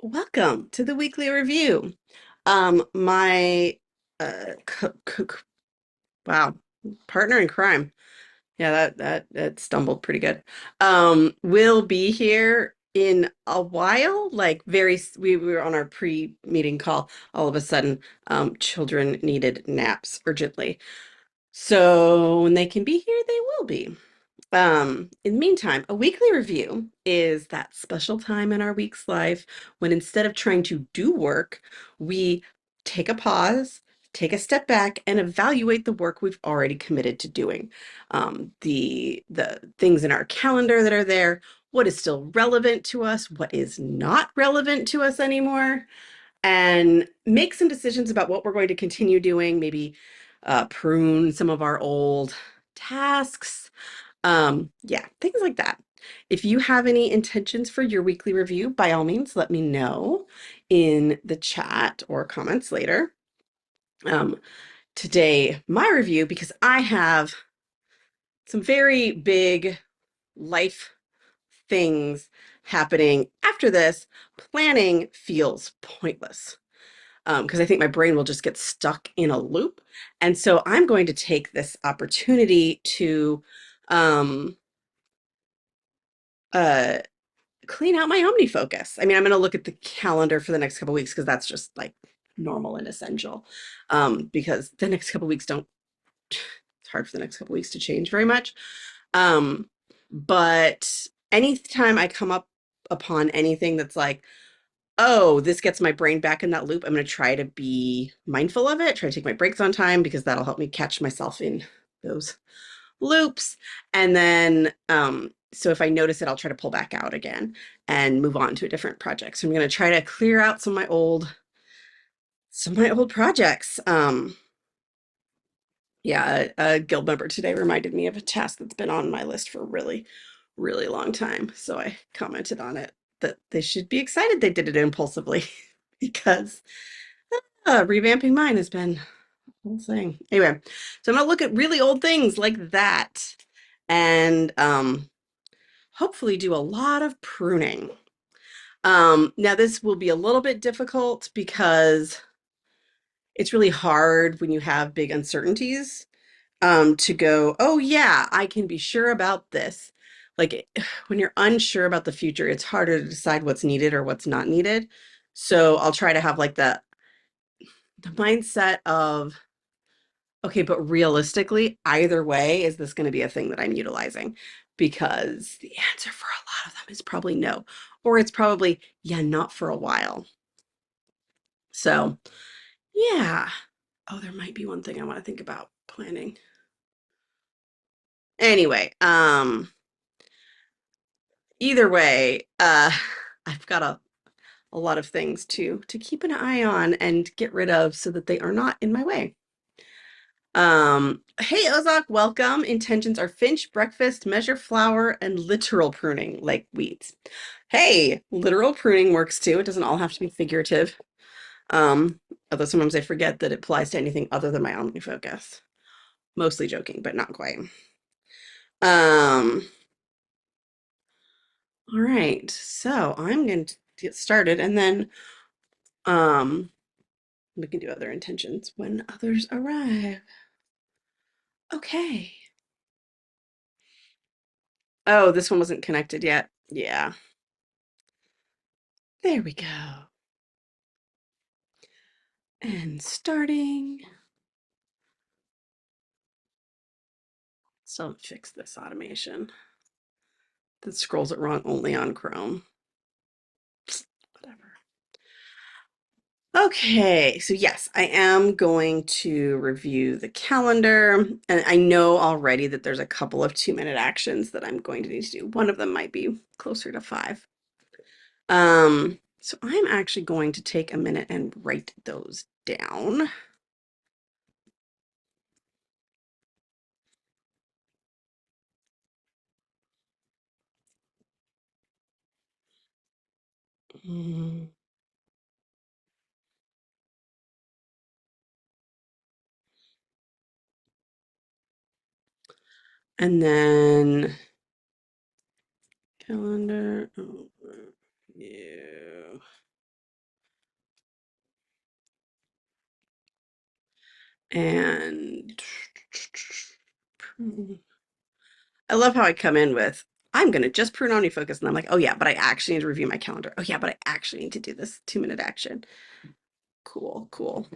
Welcome to the weekly review. My co co wow, partner in crime. Yeah, that stumbled pretty good. Will be here in a while. Like we were on our pre-meeting call. All of a sudden, children needed naps urgently. So when they can be here, they will be. In the meantime, a weekly review is that special time in our week's life when instead of trying to do work, we take a pause, take a step back, and evaluate the work we've already committed to doing. The things in our calendar that are there, what is still relevant to us, what is not relevant to us anymore, and make some decisions about what we're going to continue doing, maybe prune some of our old tasks, yeah, things like that. If you have any intentions for your weekly review, by all means, let me know in the chat or comments later. Um, Today, my review, because I have some very big life things happening after this, planning feels pointless because I think my brain will just get stuck in a loop. And so I'm going to take this opportunity to um, uh, clean out my OmniFocus. I mean, I'm going to look at the calendar for the next couple weeks because that's just like normal and essential. Because the next couple weeks don't, it's hard for the next couple weeks to change very much. Um, but anytime I come up upon anything that's like, oh, this gets my brain back in that loop, I'm going to try to be mindful of it, try to take my breaks on time because that'll help me catch myself in those loops. And then, so if I notice it, I'll try to pull back out again and move on to a different project. So I'm going to try to clear out some of my old projects. Yeah, a guild member today reminded me of a task that's been on my list for a really, really long time. So I commented on it that they should be excited they did it impulsively because revamping mine has been a whole thing. Anyway, so I'm gonna look at really old things like that and hopefully do a lot of pruning. Now this will be a little bit difficult because it's really hard when you have big uncertainties to go, oh yeah, I can be sure about this. Like when you're unsure about the future, it's harder to decide what's needed or what's not needed. So I'll try to have like the mindset of, okay, but realistically, either way, is this going to be a thing that I'm utilizing? Because the answer for a lot of them is probably no, or it's probably, yeah, not for a while. So, yeah. Oh, there might be one thing I want to think about planning. Anyway, either way, I've got a lot of things to keep an eye on and get rid of so that they are not in my way. Hey Ozok, welcome. Intentions are finch, breakfast, measure flower, and literal pruning, like weeds. Hey, literal pruning works too. It doesn't all have to be figurative. Although sometimes I forget that it applies to anything other than my OmniFocus. Mostly joking, but not quite. Um, all right, so I'm going to get started and then um we can do other intentions when others arrive. Okay. Oh, this one wasn't connected yet. Yeah. There we go. And starting. Still haven't fixed this automation. That scrolls it wrong only on Chrome. Whatever. Okay, so yes, I am going to review the calendar, and I know already that there's a couple of 2-minute actions that I'm going to need to do. One of them might be closer to 5. So I'm actually going to take a minute and write those down. Mm. And then calendar overview. And I love how I come in with, I'm going to just prune OmniFocus. And I'm like, oh, yeah, but I actually need to review my calendar. Oh, yeah, but I actually need to do this 2-minute action. Cool, cool.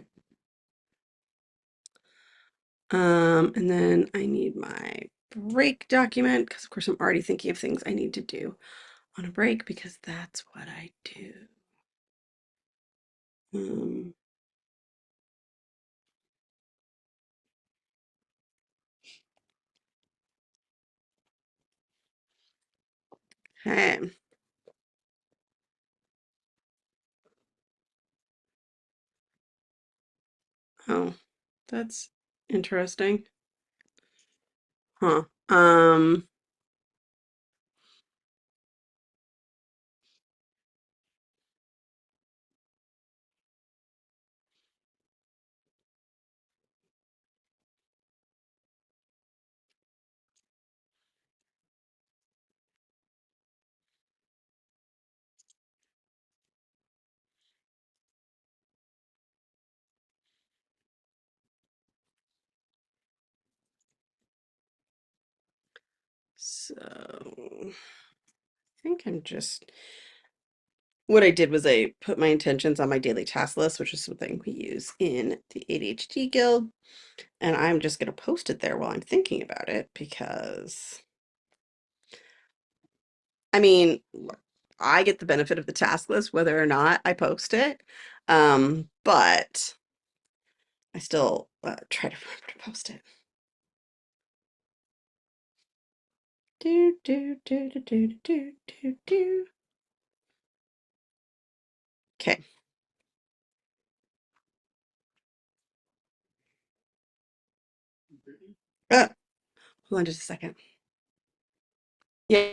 And then I need my break document because, of course, I'm already thinking of things I need to do on a break because that's what I do. Okay. Oh, that's interesting. Huh. So I think I'm just, what I did was I put my intentions on my daily task list, which is something we use in the ADHD Guild. And I'm just going to post it there while I'm thinking about it because, I mean, I get the benefit of the task list whether or not I post it. But I still try to remember to post it. Do, do, do, do, do, do, do, do. Okay. Hold on just a second. Yeah.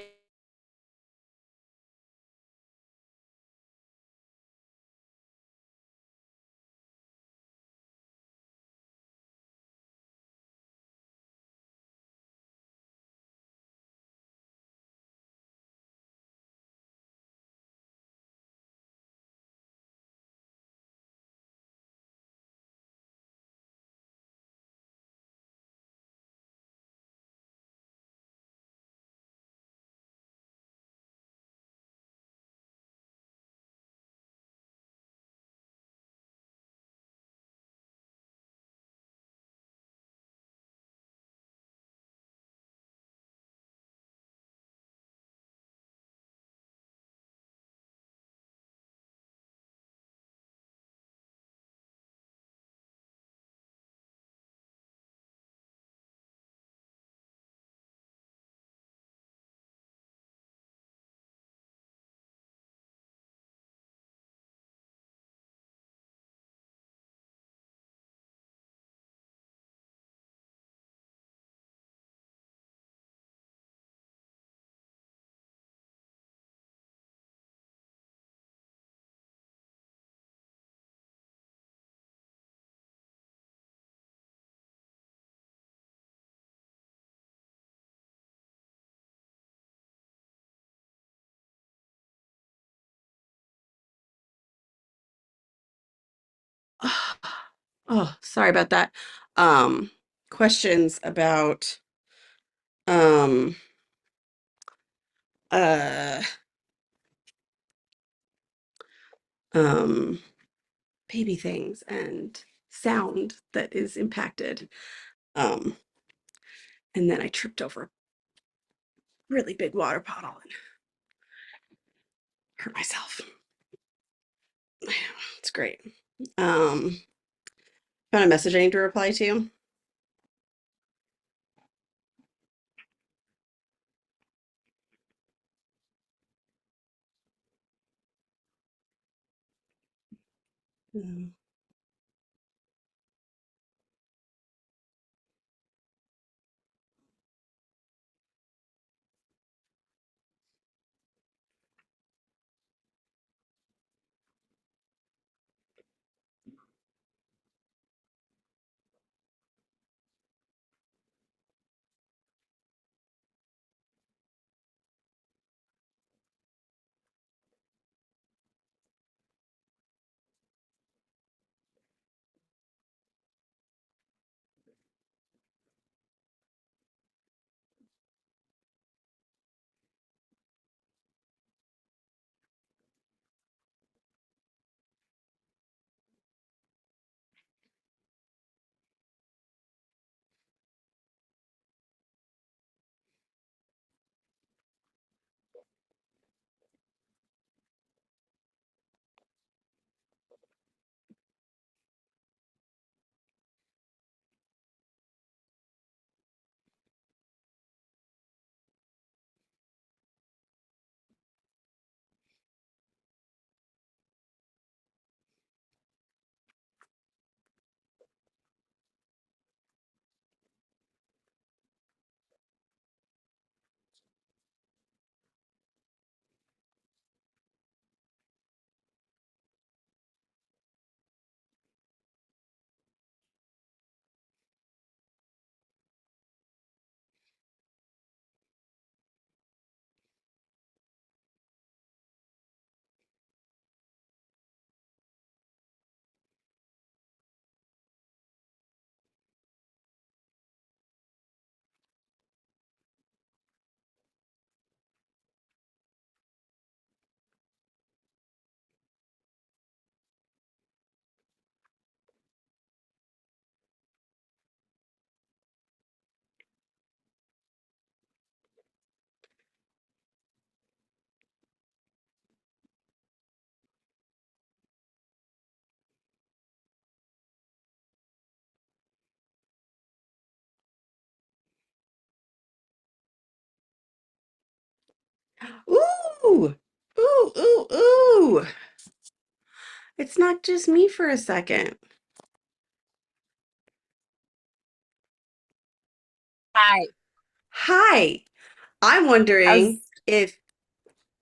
Oh, sorry about that. Um, Questions about um uh um baby things and sound that is impacted. Um, and then I tripped over a really big water bottle and hurt myself. It's great. Um, Found a message I need to reply to. Um, Ooh, ooh, ooh, ooh. It's not just me for a second. Hi. Hi. I'm wondering How's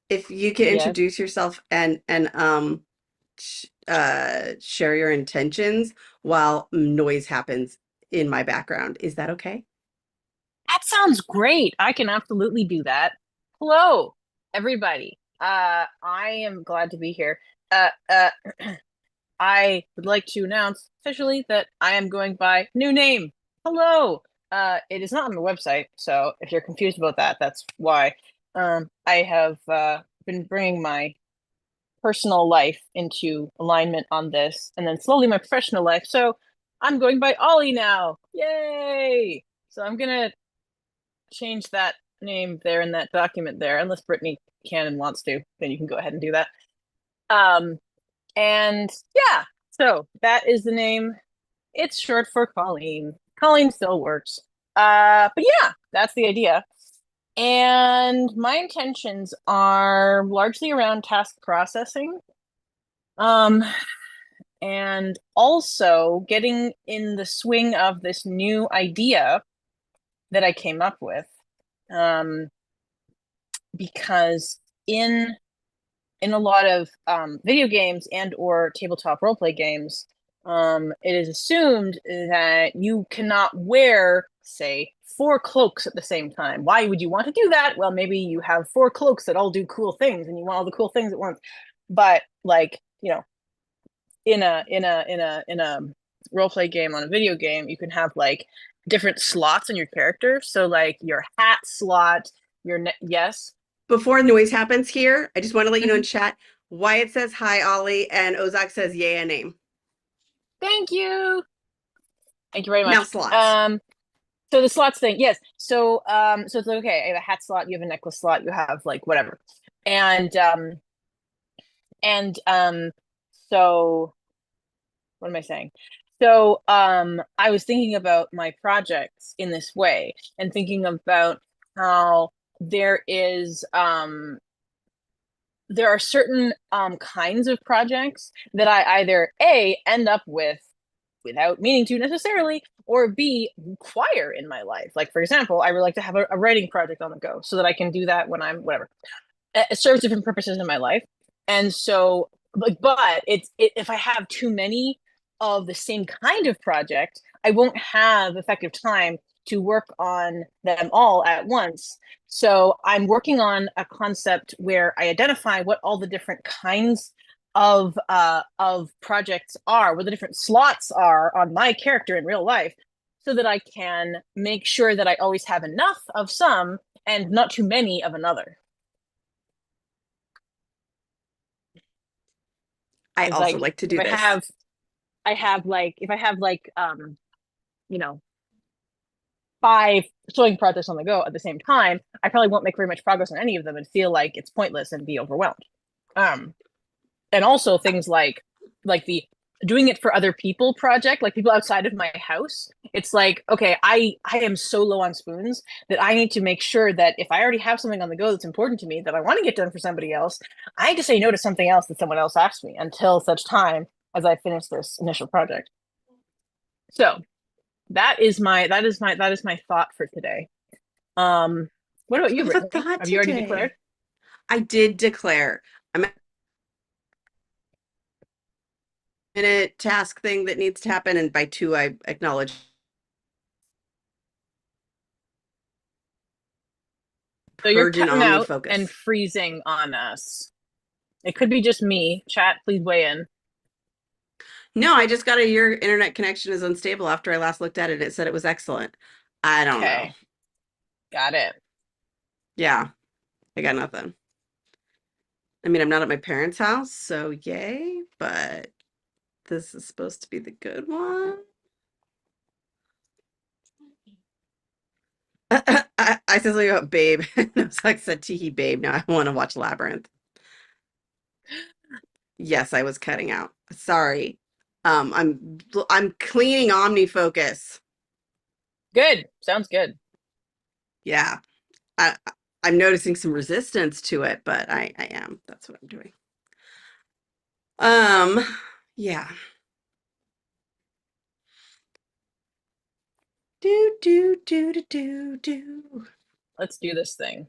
if you could yes? introduce yourself and share your intentions while noise happens in my background. Is that okay? That sounds great. I can absolutely do that. Hello, everybody. I am glad to be here. Uh, uh, I would like to announce officially that I am going by new name. Hello. It is not on the website, so if you're confused about that, that's why. I have been bringing my personal life into alignment on this, and then slowly my professional life. So I'm going by Ollie now. Yay! So I'm gonna change that name there in that document there, unless Brittany can and wants to, then you can go ahead and do that. Um, and yeah, so that is the name. It's short for Colleen. Colleen still works. But yeah, that's the idea. And my intentions are largely around task processing. Um, and also getting in the swing of this new idea that I came up with. Um, because in a lot of video games and or tabletop roleplay games, it is assumed that you cannot wear, say, four cloaks at the same time. Why would you want to do that? Well, maybe you have four cloaks that all do cool things, and you want all the cool things at once. But like, in a role play game on a video game, you can have like different slots in your character. So like your hat slot, yes. Before noise happens here, I just want to let you know in Mhm. chat, Wyatt says hi, Ollie, and Ozak says yay, a name. Thank you. Thank you very Now much. slots. So the slots thing, yes. So it's like okay, I have a hat slot, you have a necklace slot, you have like whatever. And and so what am I saying? So I was thinking about my projects in this way and thinking about how there is there are certain kinds of projects that I either A end up with without meaning to necessarily, or B require in my life. Like for example, I would like to have a writing project on the go so that I can do that when I'm whatever. It serves different purposes in my life. And so, but if I have too many of the same kind of project, I won't have effective time to work on them all at once. So I'm working on a concept where I identify what all the different kinds of projects are, what the different slots are on my character in real life, so that I can make sure that I always have enough of some and not too many of another. I It's also like like to if do this. I have like if I have like you know, five sewing projects on the go at the same time, I probably won't make very much progress on any of them and feel like it's pointless and be overwhelmed. Um and also things like the doing it for other people project, like people outside of my house. It's like, okay, I am so low on spoons that I need to make sure that if I already have something on the go that's important to me that I want to get done for somebody else, I need to say no to something else that someone else asked me until such time as I finish this initial project. So that is my thought for today. Um, what about You you, have a Brittany? thought Have you already declared? today. I did declare. I'm in a task thing that needs to happen, and by two, I acknowledge So you're purge and cutting out and OmniFocus. freezing on us. It could be just me. Chat, please weigh in. No, I just got your internet connection is unstable after I last looked at it. It said it was excellent. I don't know. Okay, got it. Yeah, I got nothing. I mean, I'm not at my parents' house, so yay, but this is supposed to be the good one. I said something about Babe. And I was like, said Teehee Babe. Now I want to watch Labyrinth. Yes, I was cutting out. Sorry. I'm cleaning OmniFocus. Good. Sounds good. Yeah. I I'm noticing some resistance to it, but I am. That's what I'm doing. Um, yeah. Do do do do do do. Let's do this thing.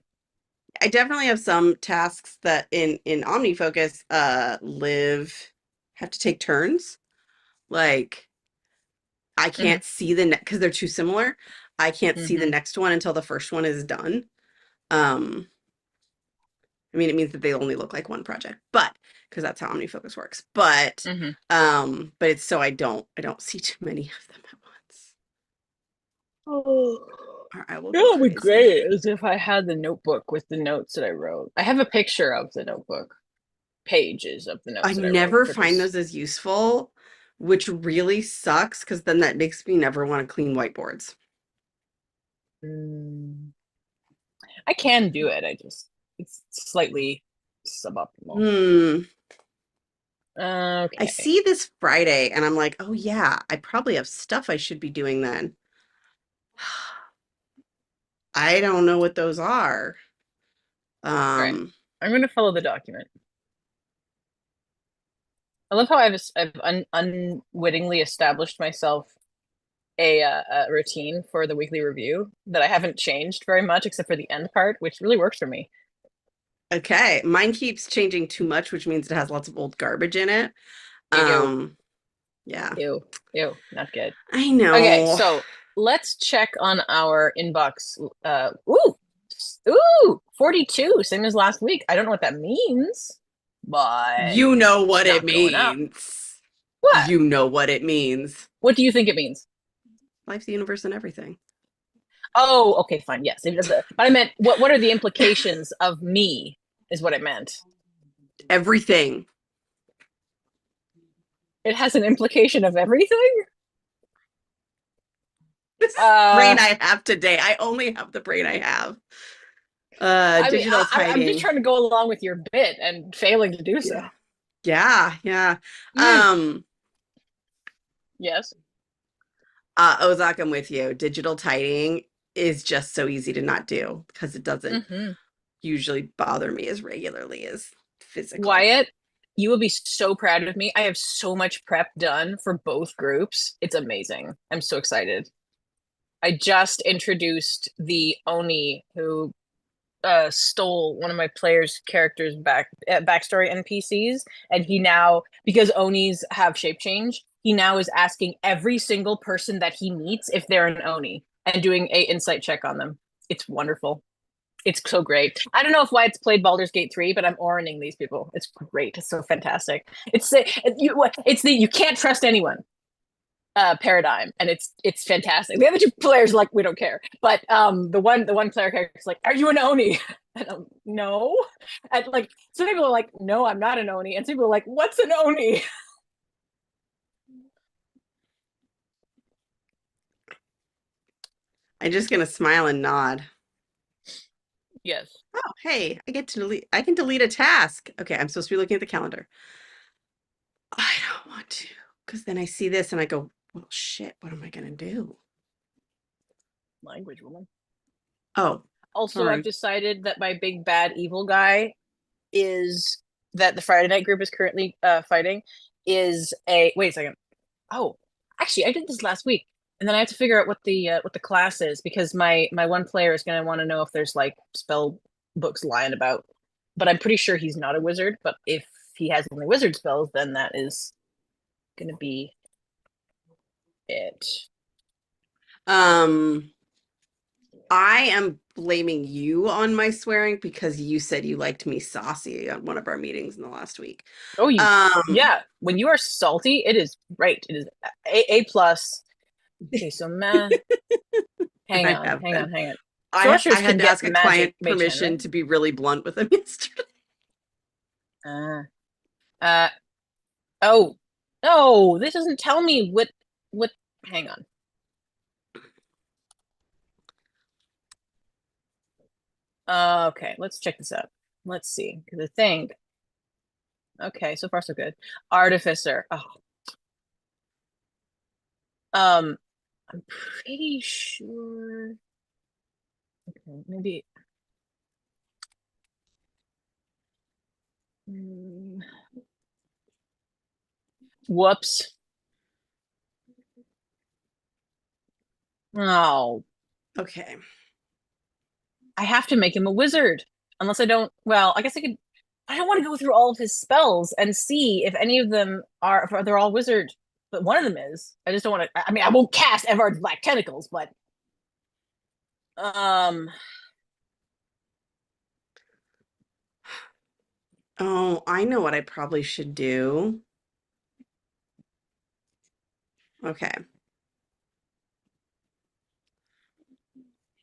I definitely have some tasks that in OmniFocus live have to take turns. Like I Hmm. can't see the next because they're too similar. I can't see the Hmm. next one until the first one is done. Um, I mean, it means that they only look like one project, but because that's how OmniFocus works. Hmm. But it's so I don't see too many of them at once, Oh, or I will you go know what would be crazy. great is if I had the notebook with the notes that I wrote. I have a picture of the notebook, pages of the I notes that I wrote never for find this. those as useful, which really sucks because then that makes me never want to clean whiteboards. Mm, I can do it. It's slightly suboptimal. Hmm. I Okay. see this Friday and I'm like, oh yeah, I probably have stuff I should be doing then. I don't know what those are. All right. Um, I'm going to follow the document. I love how I've unwittingly established myself a routine for the weekly review that I haven't changed very much except for the end part, which really works for me. okay, mine keeps changing too much, which means it has lots of old garbage in it. Ew, Um, yeah, ew, ew, not good. I Okay, know. so let's check on our inbox. Ooh, 42, same as last week. I don't know what that means, but You know it's what it not going up. means. What? You know what it means. What do you think it means? Life, the universe, and everything. Oh, okay, fine. Yes. But I meant what are the implications of me is what I meant. Everything. It has an implication of everything? This is the Uh brain I have today. I only have the brain I have. I mean, Digital I'm just tiding. trying to go along with your bit and failing to do Yeah. so. Yeah, yeah. Mm, Um, yes. Ozak, I'm with you. Digital tiding is just so easy to not do because it doesn't Hmm. usually bother me as regularly as physical. Wyatt, you will be so proud of me. I have so much prep done for both groups. It's amazing. I'm so excited. I just introduced the Oni who stole one of my players' characters' backstory NPCs, and he now, because Onis have shape change, he now is asking every single person that he meets if they're an Oni and doing a insight check on them. It's wonderful. It's so great. I don't know if Wyatt's played Baldur's Gate 3, but I'm oraning these people. It's great. It's so fantastic. It's the you can't trust anyone paradigm, and it's fantastic. The other two players like we don't care, but the one player character is like, "Are you an Oni?" And no, and like some people are like, "No, I'm not an Oni," and some people are like, "What's an Oni?" I'm just gonna smile and nod. Yes. Oh, hey, I can delete a task. Okay, I'm supposed to be looking at the calendar. I don't want to, because then I see this and I go, well, shit, what am I gonna do? Language woman. Oh, Also, I've sorry. decided that my big bad evil guy is that the Friday night group is currently fighting is a wait a second. Oh, actually, I did this last week, and then I have to figure out what the class is because my one player is going to want to know if there's like spell books lying about. But I'm pretty sure he's not a wizard. But if he has only wizard spells, then that is going to be it. Um, I am blaming you on my swearing because you said you liked me saucy on one of our meetings in the last week. Oh, Um, yeah. When you are salty, it is great. It is a plus. Okay, so hang I on, have hang been. on, hang on. I Sorcerers had can to get ask a client magic mage hand, permission right? to be really blunt with him yesterday. Uh, uh, oh, no, this doesn't tell me what, hang on. Okay, let's check this out. Let's see, because I think, okay, so far so good. Artificer. Oh, I'm pretty sure. Okay, maybe. Mm. Whoops. Oh, Okay. I have to make him a wizard. Unless I don't, well, I guess I could. I don't want to go through all of his spells and see if any of them are, if they're all wizard, but one of them is. I just don't want to. I mean, I won't cast Everard's Black Tentacles, but um, Oh, I know what I probably should do. Okay.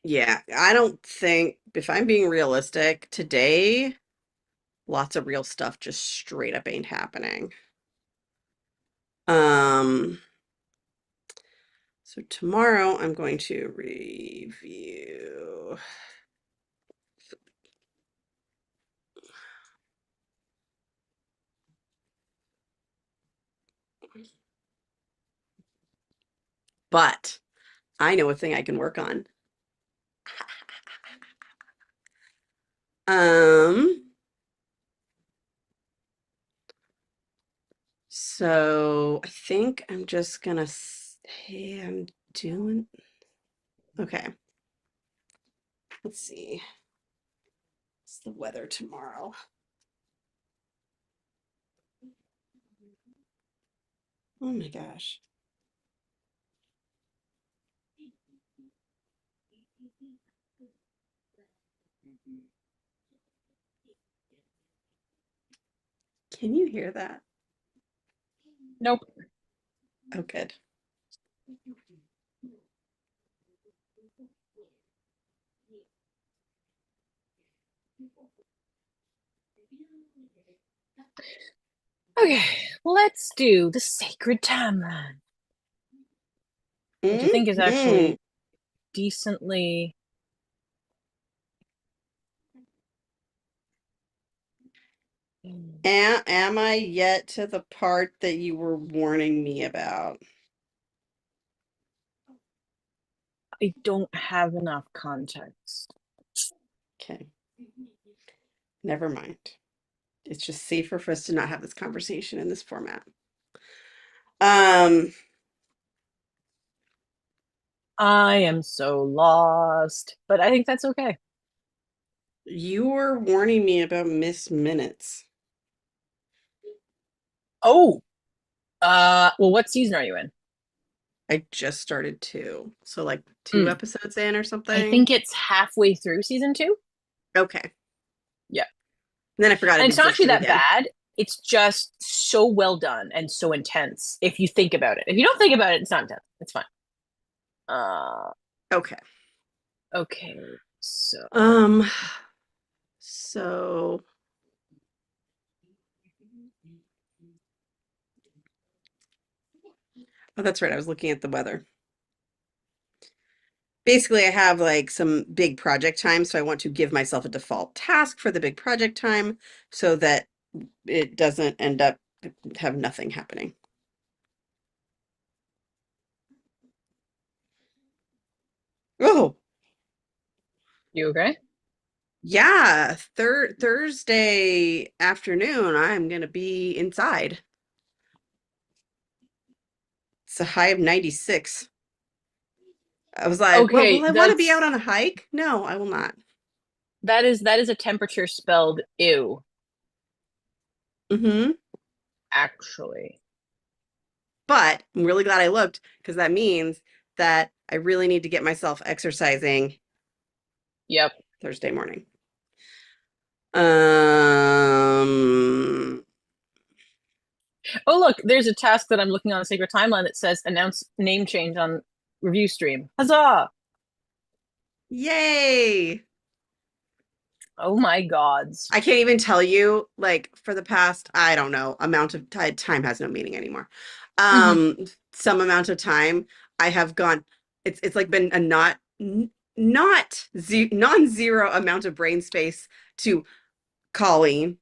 Yeah, I don't think, if I'm being realistic, today, lots of real stuff just straight up ain't happening. Um, so tomorrow I'm going to review. But I know a thing I can work on. Um, so I think I'm just gonna say I'm doing. Okay, let's see. What's the weather tomorrow? Oh my gosh. Can you hear that? nope. Oh, good. Okay, let's do the sacred timeline, which I think is Hmm. actually decently. Am I yet to the part that you were warning me about? I don't have enough context. Okay, never mind. It's just safer for us to not have this conversation in this format. Um, I am so lost, but I think that's okay. you were warning me about missed minutes. Oh, well, what season are you in? I just started two, so like two Mm, episodes in or I something. think it's halfway through season two. Okay. Yeah. And then I forgot And it it's not actually existed that again. bad. It's just so well done and so intense if you think about it. If you don't think about it, it's not intense. It's fine. Uh, Okay. okay. So, Um, so oh, that's right. I was looking at the weather. Basically, I have like some big project time, so I want to give myself a default task for the big project time so that it doesn't end up have nothing happening. Oh, you okay? yeah, Thursday afternoon, I'm gonna be inside. It's a high of 96. I was like, well, will Okay, I want to be out on a hike? No, I will not. that is a temperature spelled ew, Hmm. actually. But I'm really glad I looked because that means that I really need to get myself exercising Yep. Thursday morning. Um, Oh, look, there's a task that I'm looking on the Sacred Timeline that says announce name change on review stream. Huzzah! Yay! Oh my gods. I can't even tell you, like, for the past, I don't know, amount of time has no meaning anymore. Hmm. Um, some amount of time I have gone, it's like been a not non-zero amount of brain space to Colleen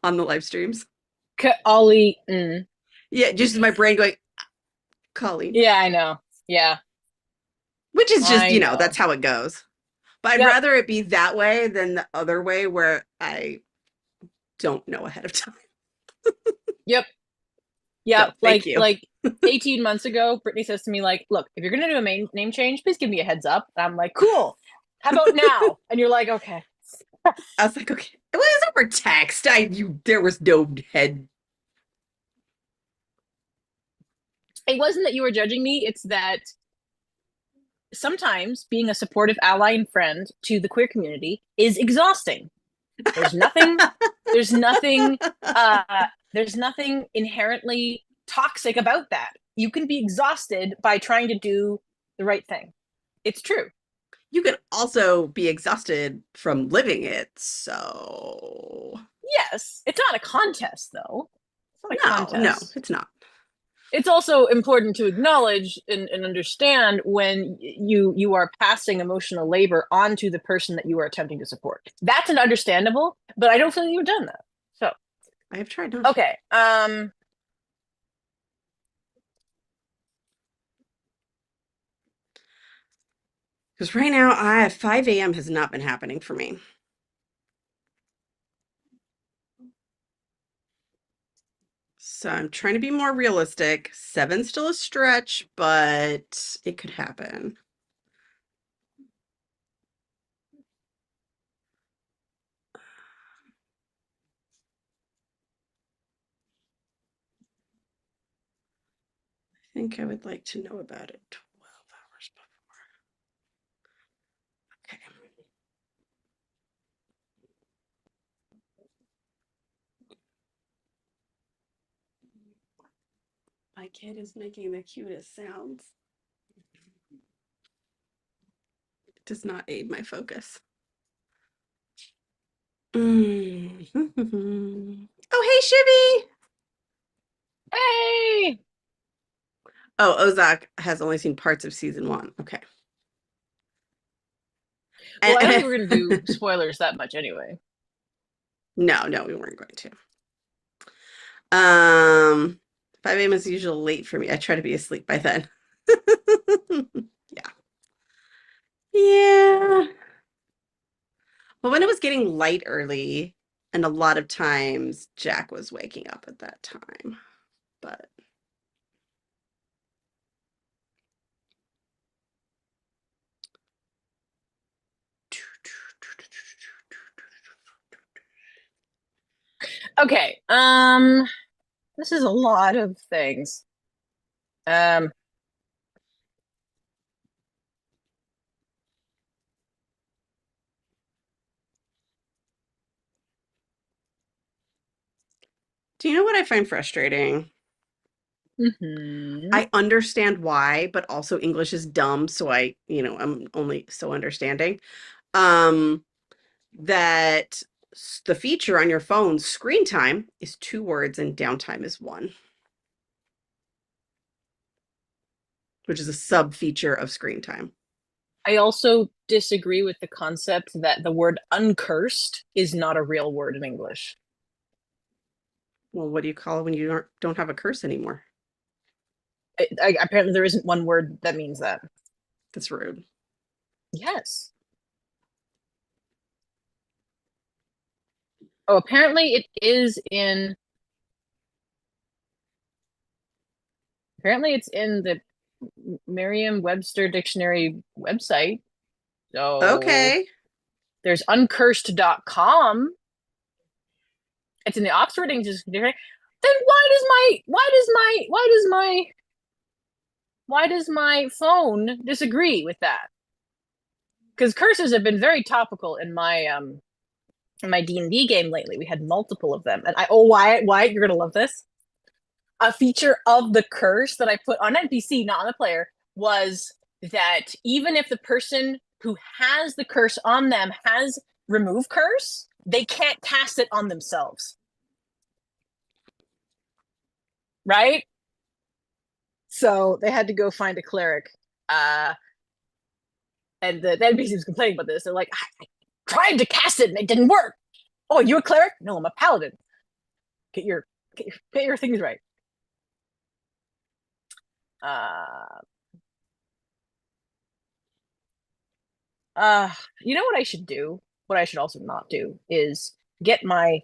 on the live streams. Ollie. Yeah, just my brain going, Colleen, Yeah, I know. Yeah, which is just, I that's know. how it goes. But I'd Yep. rather it be that way than the other way where I don't know ahead of time. Yep. Yep. So thank you. 18 months ago, Brittany says to me, like, look, if you're gonna do a name change, please give me a heads up. And I'm like, cool. How about now? And you're like, okay. I was like, okay, it was over text. There was no head. It wasn't that you were judging me, it's that sometimes being a supportive ally and friend to the queer community is exhausting. There's nothing, there's nothing, there's nothing inherently toxic about that. You can be exhausted by trying to do the right thing. It's true. You can also be exhausted from living it. So Yes, it's not a contest though. It's not a no, contest. it's not. It's also important to acknowledge and understand when you are passing emotional labor onto the person that you are attempting to support. That's an understandable, but I don't feel you've done that. So I have tried not to. okay. Because right now, 5 a.m. has not been happening for me. So I'm trying to be more realistic. 7's still a stretch, but it could happen. I think I would like to know about it 12 hours before. Okay. My kid is making the cutest sounds. It does not aid my focus. Oh, hey, Shivy. Hey, Oh, Ozak has only seen parts of season 1. Okay. well, I don't think we're gonna do spoilers that much anyway. No, we weren't going to. 5 a.m. is usually late for me. I try to be asleep by then. Yeah. Yeah. Well, when it was getting light early, and a lot of times Jack was waking up at that time. But Okay. This is a lot of things. Um, do you know what I find frustrating? mhm. I understand why, but also English is dumb, so I'm only so understanding. Um, that the feature on your phone, screen time, is 2 words and downtime is 1, which is a sub feature of screen time. I also disagree with the concept that the word uncursed is not a real word in English. Well, what do you call it when you don't have a curse anymore? Apparently, there isn't one word that means that. That's rude. Yes. Oh, apparently it is in. Apparently, it's in the Merriam-Webster dictionary website. So Okay. there's uncursed.com. It's in the Oxford English Dictionary. Then why does my phone disagree with that? Because curses have been very topical in my D&D game lately. We had multiple of them. And why you're gonna love this. A feature of the curse that I put on NPC, not on the player, was that even if the person who has the curse on them has remove curse, they can't cast it on themselves. Right? So they had to go find a cleric. And the NPC was complaining about this. They're like, I tried to cast it and it didn't work. Oh, you a cleric? No, I'm a paladin. Get your get your things right. Uh, You know what I should do? What I should also not do is get my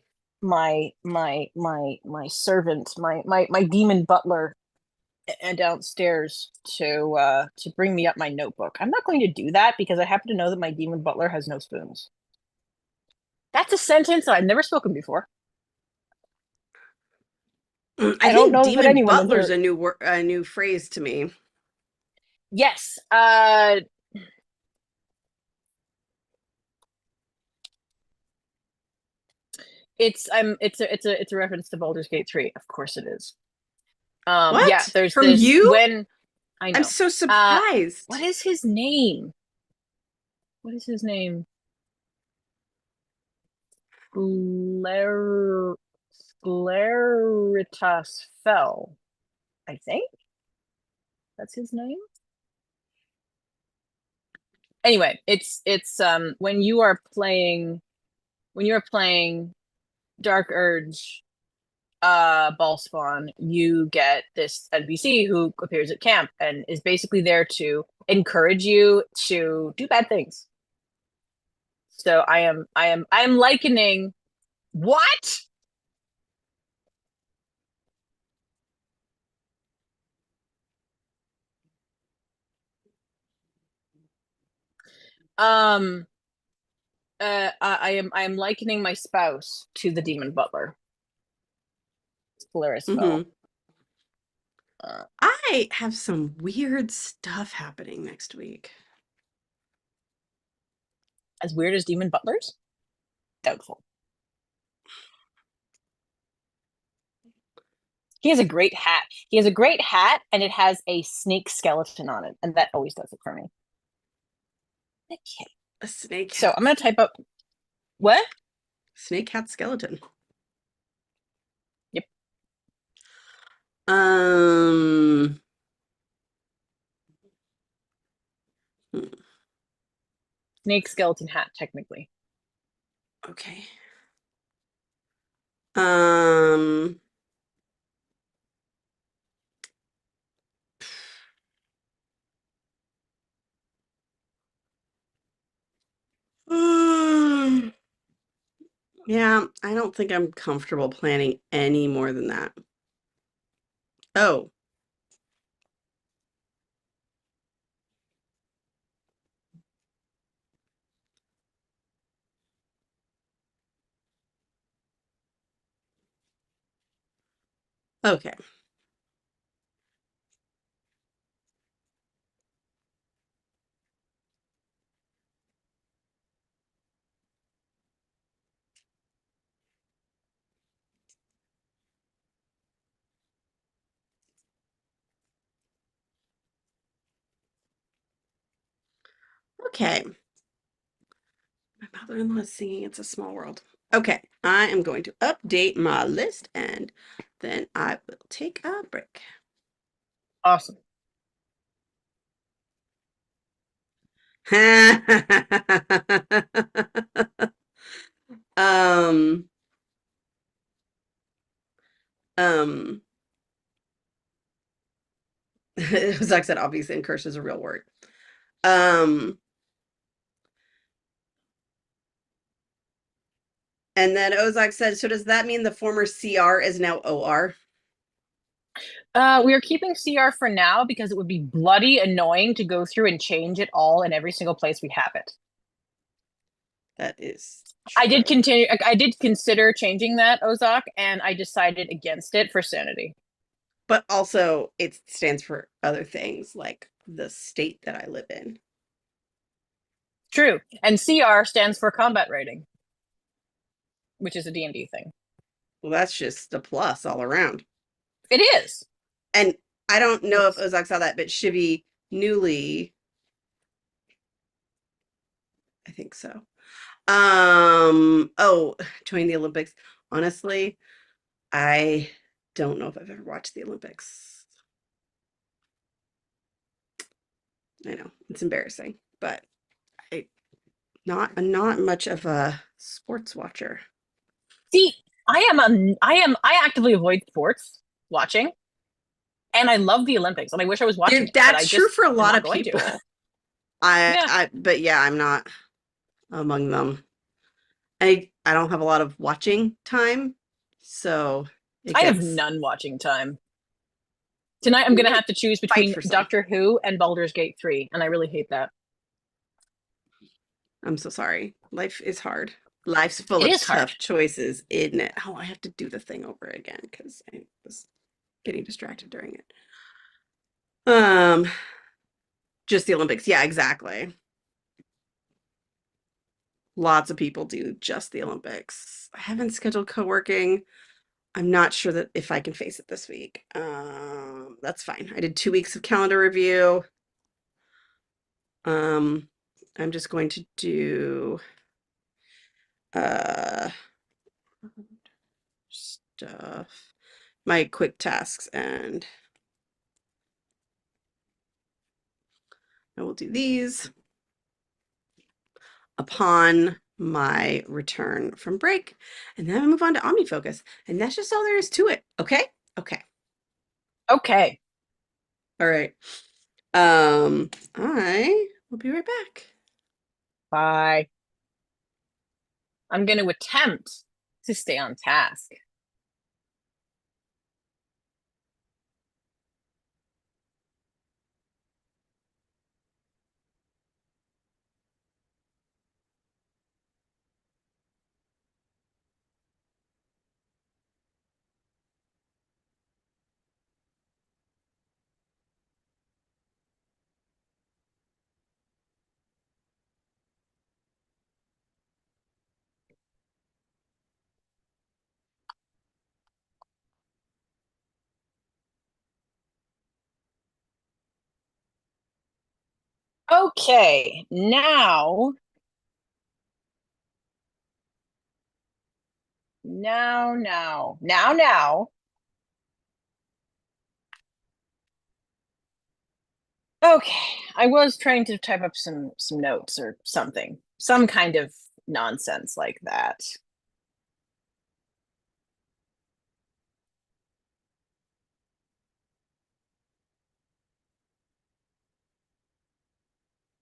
servant, my demon butler and downstairs to bring me up my notebook. I'm not going to do that because I happen to know that my demon butler has no spoons. That's a sentence that I've never spoken before. I I don't think know that demon anyone in butler's here. a new phrase to me. Yes. It's a reference to Baldur's Gate 3. Of course it is. Yeah, What? there's From this you? when I I'm know. so Uh what surprised. is his name? What is his name? Scler Scleritas Fell, I think that's his name. Anyway, it's when you are playing Dark Urge Ballspawn, you get this NPC who appears at camp and is basically there to encourage you to do bad things. So I am likening what? Um I am likening my spouse to the demon butler, Polaris Hmm. Fell. Uh, I have some weird stuff happening next week. as weird as demon butlers? Doubtful. He has a great hat. He has a great hat, and it has a snake skeleton on it, and that always does it for me. Okay. A snake So hat. I'm gonna type up what? Snake hat skeleton. Yep. Um. hmm, Snake skeleton hat, technically. Okay. Um. Yeah, I don't think I'm comfortable planning any more than that. Oh, okay. Okay. My mother-in-law is singing It's a Small World. Okay, I am going to update my list and then I will take a break. Awesome. um, um, as I said, obviously, and curse is a real word. Um, and then Ozak said, so does that mean the former CR is now OR? We are keeping CR for now because it would be bloody annoying to go through and change it all in every single place we have it. That is I did true. continue. I did consider changing that, Ozak, and I decided against it for sanity. But also, it stands for other things like the state that I live in. True. And CR stands for combat rating, which is a D&D thing. Well, that's just a plus all around. It is. And I don't know if It's Ozak saw that, but Shivi Newly, I think so. Oh, join the Olympics. Honestly, I don't know if I've ever watched the Olympics. I know it's embarrassing, but I not much of a sports watcher. see, I actively avoid sports watching, and I love the Olympics, and I wish I was watching Dude, it, but I that's true just for a am lot not of going to. people. Yeah, But yeah, I'm not among them. I don't have a lot of watching time, so it I have gets none watching time. Tonight I'm gonna have to choose fight between for some. Doctor Who and Baldur's Gate 3, and I really hate that. I'm so sorry. Life is hard. Life's full It of is hard. tough choices, isn't it? Oh, I have to do the thing over again because I was getting distracted during it. Um, just the Olympics. Yeah, exactly. Lots of people do just the Olympics. I haven't scheduled co-working. I'm not sure that if I can face it this week. That's fine. I did 2 weeks of calendar review. Um, I'm just going to do uh stuff, my quick tasks, and I will do these upon my return from break. And then I move on to OmniFocus. And that's just all there is to it. Okay? Okay. Okay, All right. I will be right back. bye. I'm going to attempt to stay on task. Okay, now. Okay, I was trying to type up some notes or something, some kind of nonsense like that.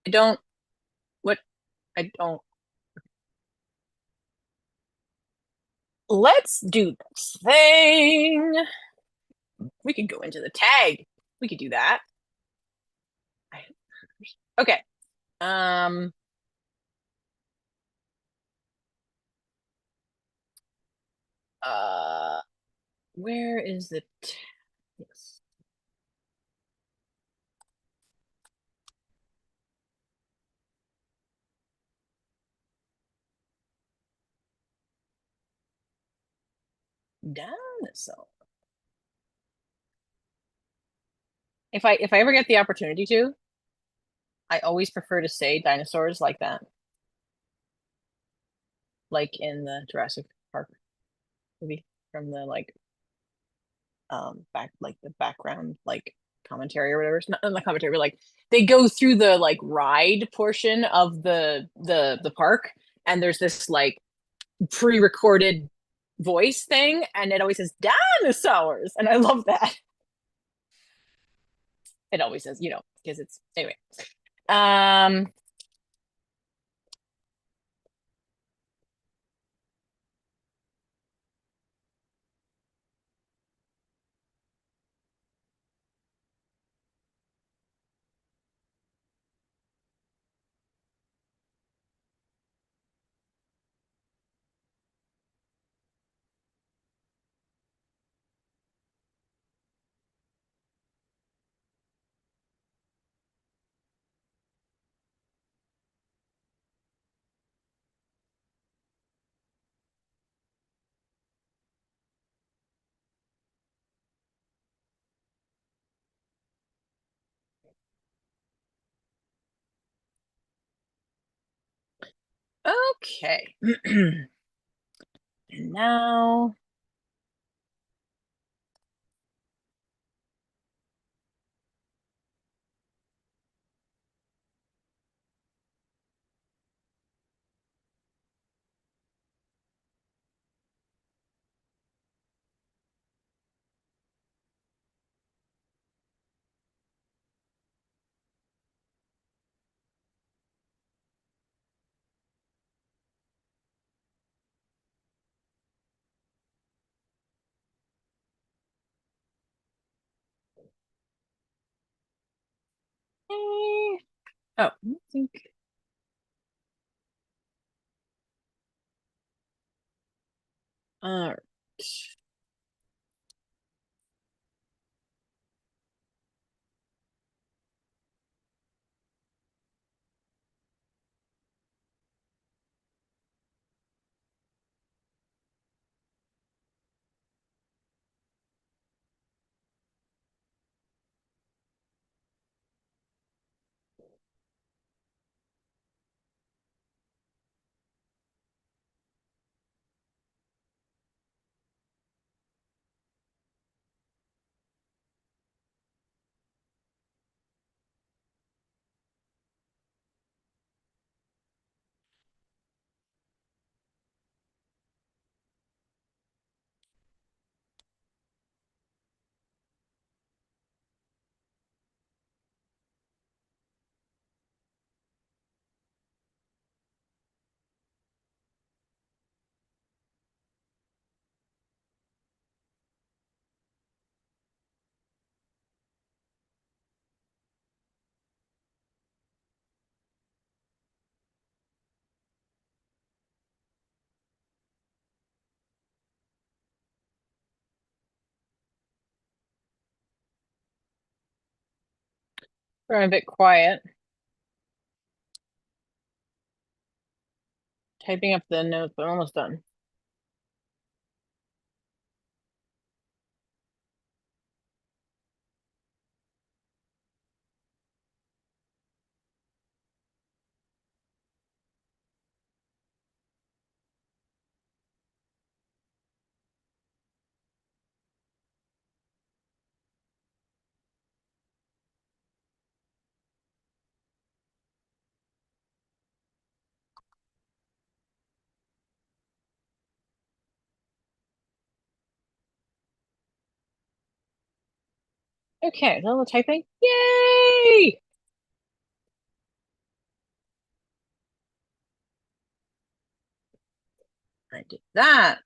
I don't, what, I don't. Let's do this thing. We could go into the tag. We could do that. Okay. Um, uh, where is the yes. Dinosaur. If I ever get the opportunity to, I always prefer to say dinosaurs like that, like in the Jurassic Park movie from the like back like the background like commentary or whatever. It's not commentary, but like they go through the like ride portion of the park, and there's this like pre-recorded voice thing, and it always says dinosaurs, and I love that. It always says, because it's anyway. Um, okay. And now Oh, I think. All right. We're a bit quiet. Typing up the notes, but almost done. Okay, level typing. Yay! I did that.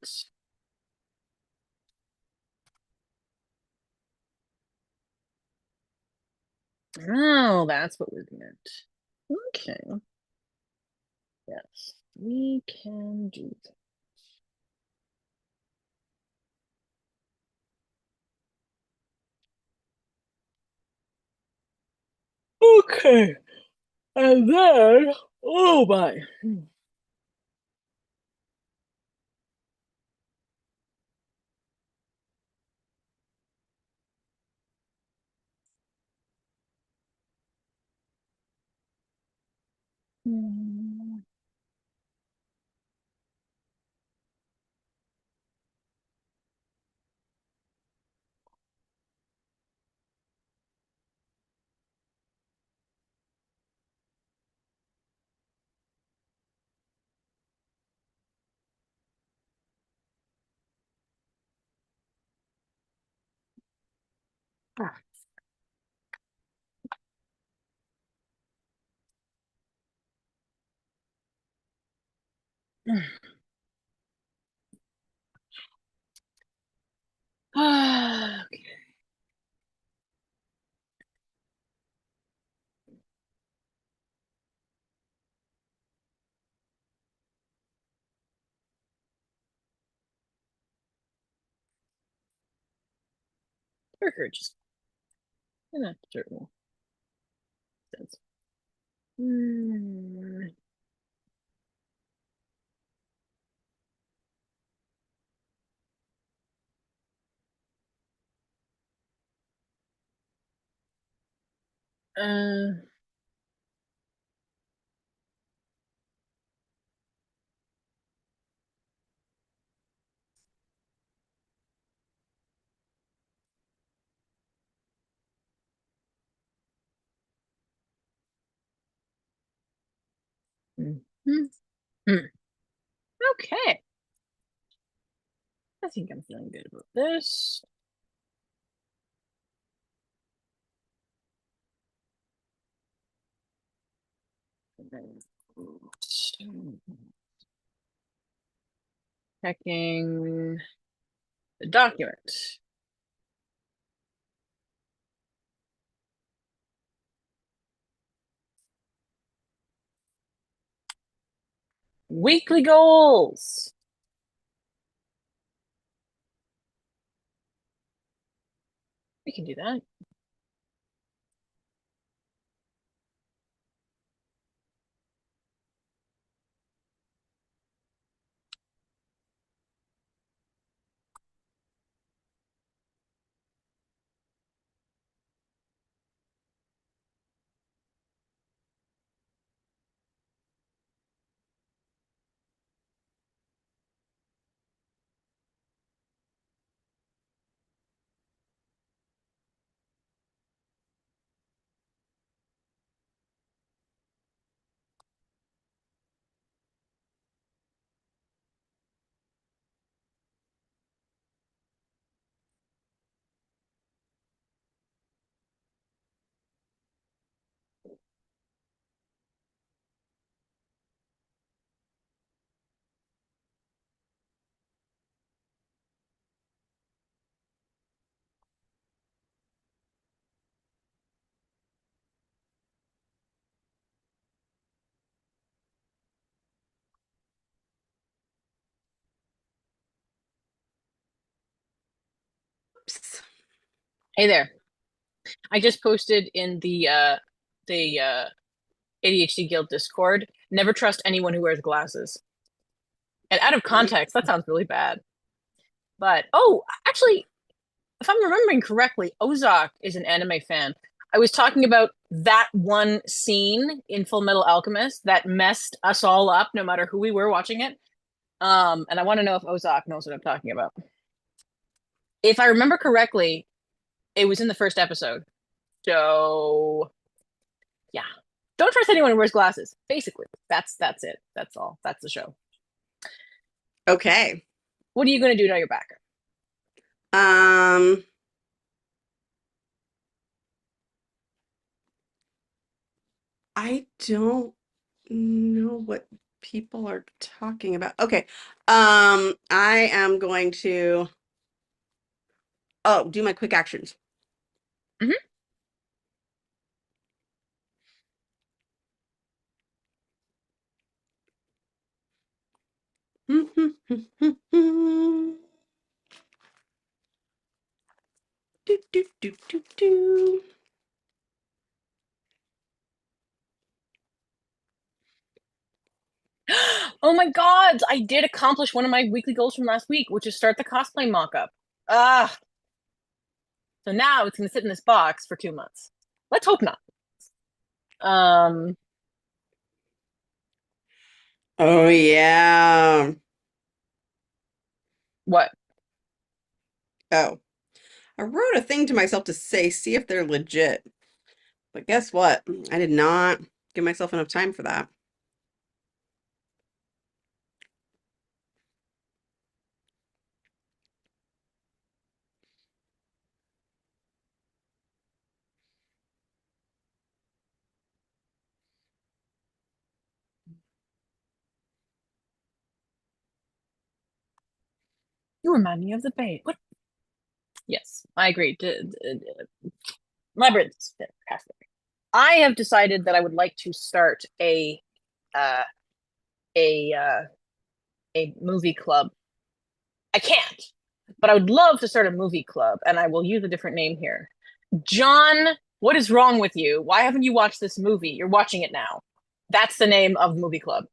Oh, that's what we're doing. Okay. Yes, we can do that. Okay. And then, oh my. Hmm. Okay. Just in a certain sense. Hmm. Uh, mhm. Okay. I think I'm feeling good about this. Checking the document. Weekly goals. We can do that. Oops. Hey there. I just posted in the ADHD Guild Discord. Never trust anyone who wears glasses. And out of context, that sounds really bad. But oh, actually, if I'm remembering correctly, Ozark is an anime fan. I was talking about that one scene in Full Metal Alchemist that messed us all up, no matter who we were watching it. And I want to know if Ozark knows what I'm talking about. If I remember correctly, it was in the first episode. So yeah, don't trust anyone who wears glasses. Basically, that's it. That's all. That's the show. Okay. What are you going to do now you're back? Um, I don't know what people are talking about. Okay. I am going to do my quick actions. Mm-hmm. Do, do, do, do, do. Oh my God, I did accomplish one of my weekly goals from last week, which is start the cosplay mock-up. Ah, so now it's gonna sit in this box for 2 months. Let's hope not. Um, Oh yeah. what? Oh, I wrote a thing to myself to say, see if they're legit. But guess what? I did not give myself enough time for that. You remind me of the Bay. What? Yes, I agree. My brain's fantastic. I have decided that I would like to start uh, a uh, a movie club. I can't, but I would love to start a movie club, and I will use a different name here. John, what is wrong with you? Why haven't you watched this movie? You're watching it now. That's the name of the movie club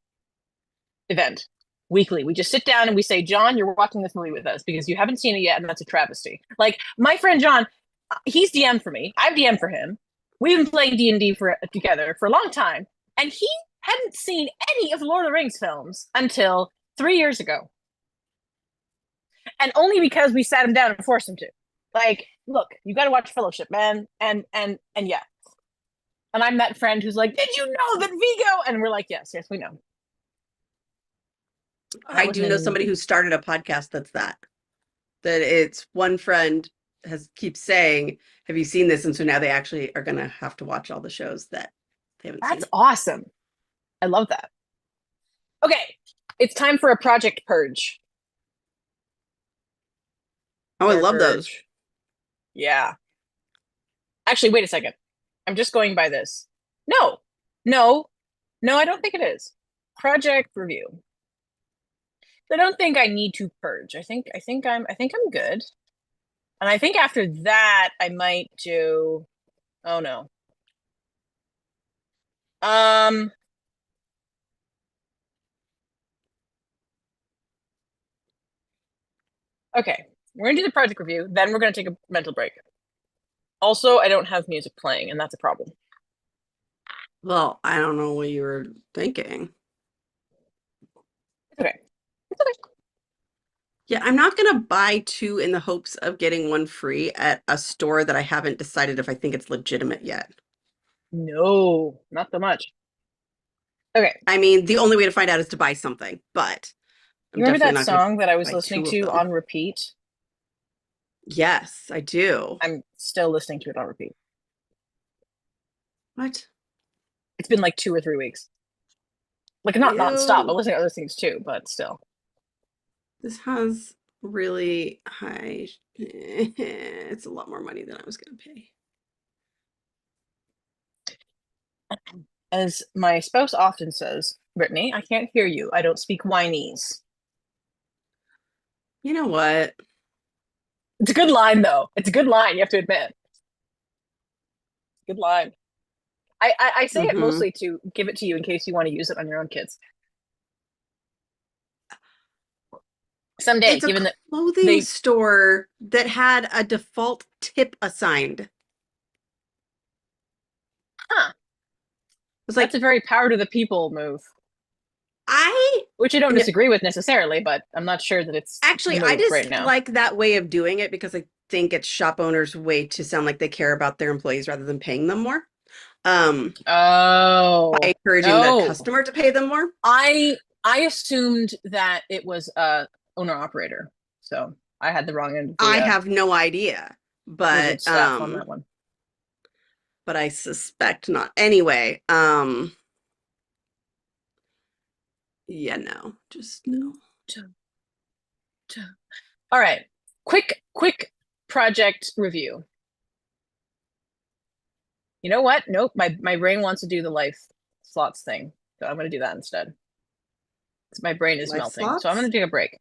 event. Weekly. We just sit down and we say, John, you're watching this movie with us because you haven't seen it yet, and that's a travesty. Like my friend John, he's DM for me. I've DM for him. We've been playing D&D together for a long time, and he hadn't seen any of the Lord of the Rings films until 3 years ago. And only because we sat him down and forced him to. Like, look, you got to watch Fellowship, man. And yeah. And I'm that friend who's like, did you know that Vigo? And we're like, yes, yes, we know. That I was do know in somebody who started a podcast that's that. That it's one friend has keeps saying, "Have you seen this?" And so now they actually are going to have to watch all the shows that they haven't That's seen. awesome. I love that. Okay, it's time for a project purge. Oh, I love those. Purge. Yeah. Actually, wait a second. I'm just going by this. No, no, no, I don't think it is. project review. I don't think I need to purge. I think I'm good. And I think after that I might do, oh no. Um, okay. We're gonna do the project review, then we're gonna take a mental break. Also, I don't have music playing, and that's a problem. Well, I don't know what you were thinking. It's okay. It's okay. Yeah, I'm not gonna buy two in the hopes of getting one free at a store that I haven't decided if I think it's legitimate yet. No, not so much. Okay. I mean, the only way to find out is to buy something, but I'm You remember definitely that not gonna song that I was buy listening two of to them. on repeat? Yes, I do. I'm still listening to it on repeat. What? It's been like 2 or 3 weeks. Like not nonstop. I'm Ew. listening to other things too, but still. This has really high. It's a lot more money than I was gonna pay. As my spouse often says, Brittany, I can't hear you. I don't speak Chinese. You know what? It's a good line though. It's a good line, you have to admit. Good line. I say it Mm-hmm. mostly to give it to you in case you want to use it on your own kids. Someday, It's a given that clothing they, store that had a default tip assigned. It huh, was that's like, a very power to the people move, I which I don't no, disagree with necessarily, but I'm not sure that it's the actually, I move right just now. like that way of doing it because I think it's shop owners' way to sound like they care about their employees rather than paying them more. Um, by Oh, encouraging the no. customer to pay them more. I assumed that it was a owner operator. So I had the wrong end of the I have no idea, wizard staff on that one. but I suspect not. Anyway, yeah, no, just no. All right. Quick project review. You know what? Nope. My brain wants to do the life slots thing. So I'm gonna do that instead. 'Cause my brain is Life melting. So I'm gonna slots? take a break.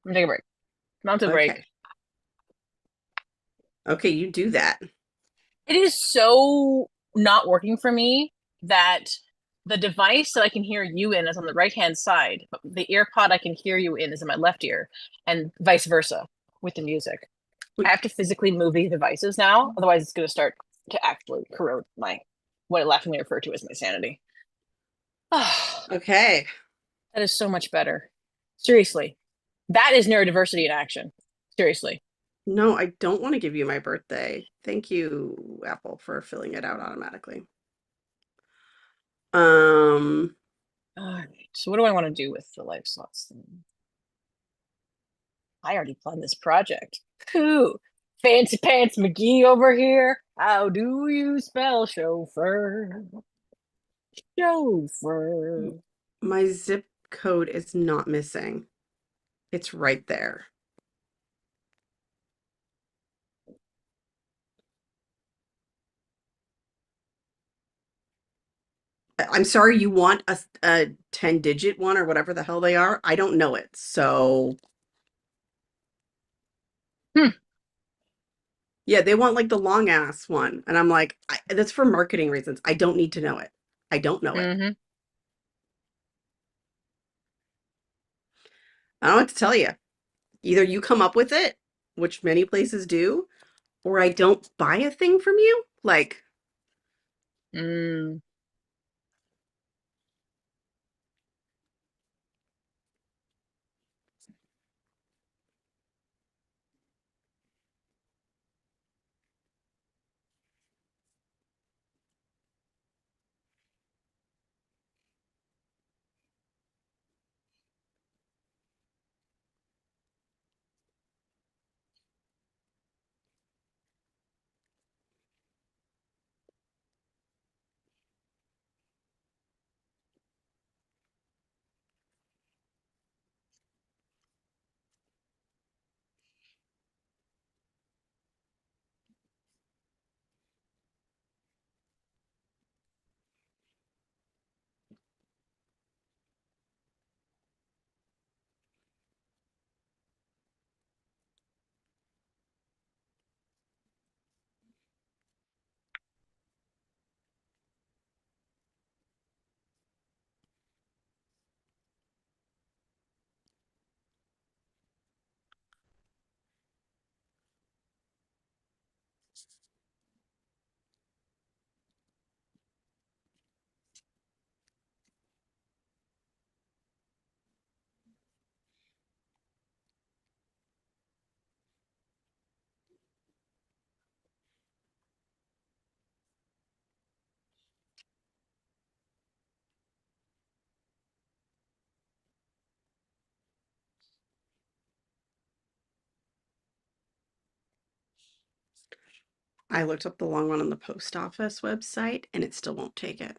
I'm gonna take a break. Mental break. Okay. Okay, you do that. It is so not working for me that the device that I can hear you in is on the right hand side, but the ear pod I can hear you in is in my left ear, and vice versa with the music. I have to physically move these devices now, otherwise it's going to start to actually corrode my what I laughingly refer to as my sanity. Oh, Okay. that is so much better. Seriously, that is neurodiversity in action. Seriously. No, I don't want to give you my birthday. Thank you, Apple, for filling it out automatically. Um, All right. So what do I want to do with the life slots thing? I already planned this project. Whew. Fancy Pants McGee over here. How do you spell chauffeur? Chauffeur. my zip code is not missing. It's right there. I'm sorry, you want a 10-digit one or whatever the hell they are? I don't know it. So, Hmm. yeah, they want like the long ass one. And I'm like, that's for marketing reasons. I don't need to know it. I don't know it. Mm-hmm. I don't know what to tell you. Either you come up with it, which many places do, or I don't buy a thing from you. Like, Mm. I looked up the long one on the post office website and it still won't take it.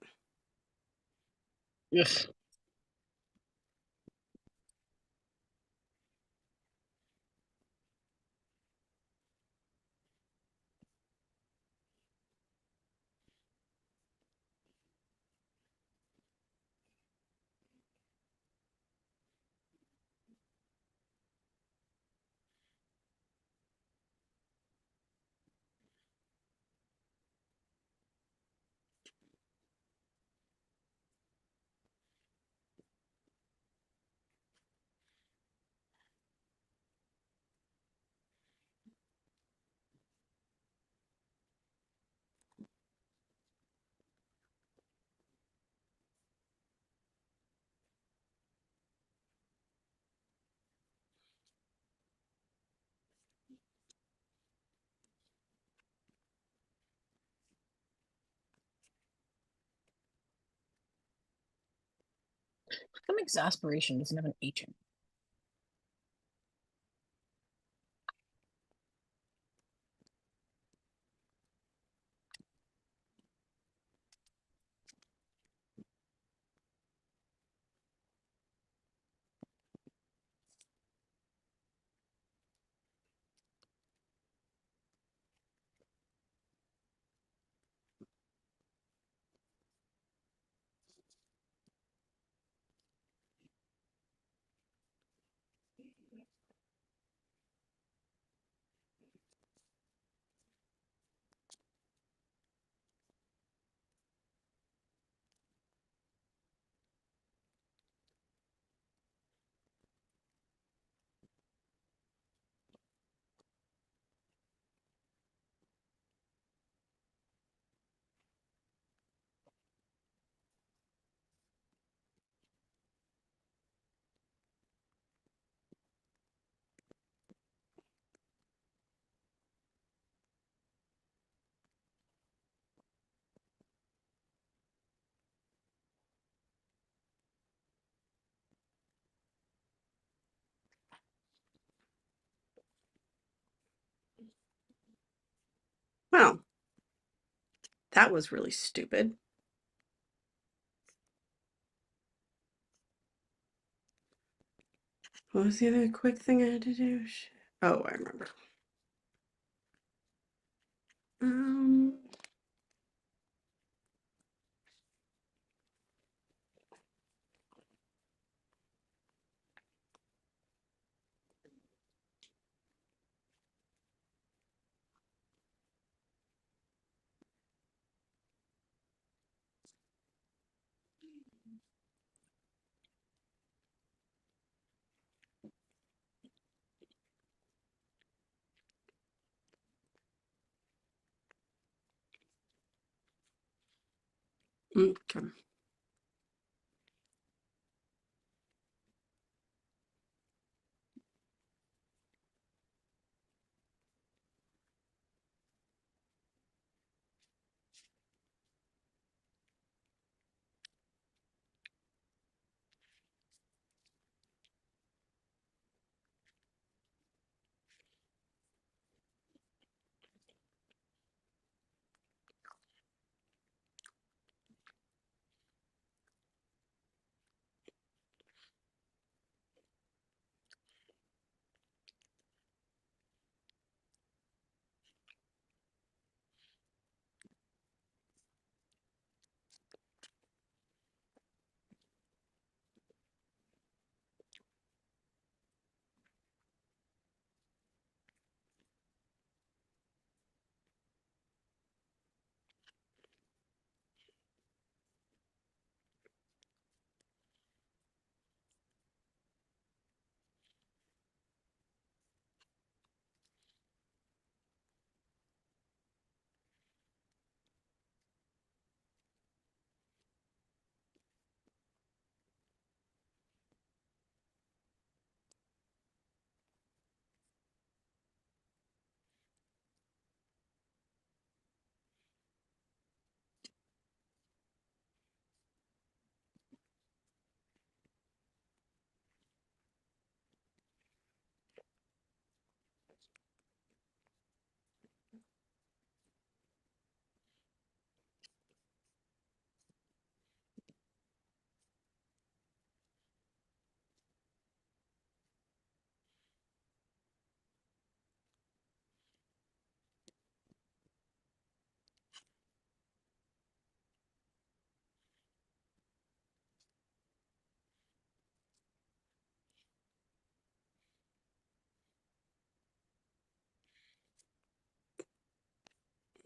Ugh. Some exasperation doesn't have an H in Well, that was really stupid. What was the other quick thing I had to do? Oh, I remember. Um, okay.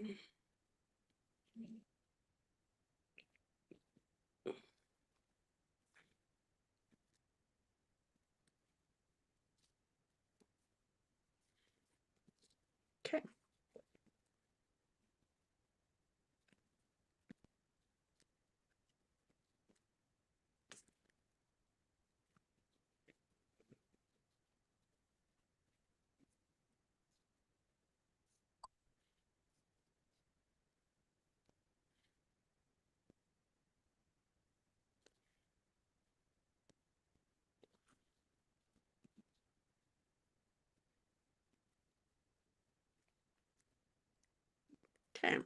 Okay. Okay.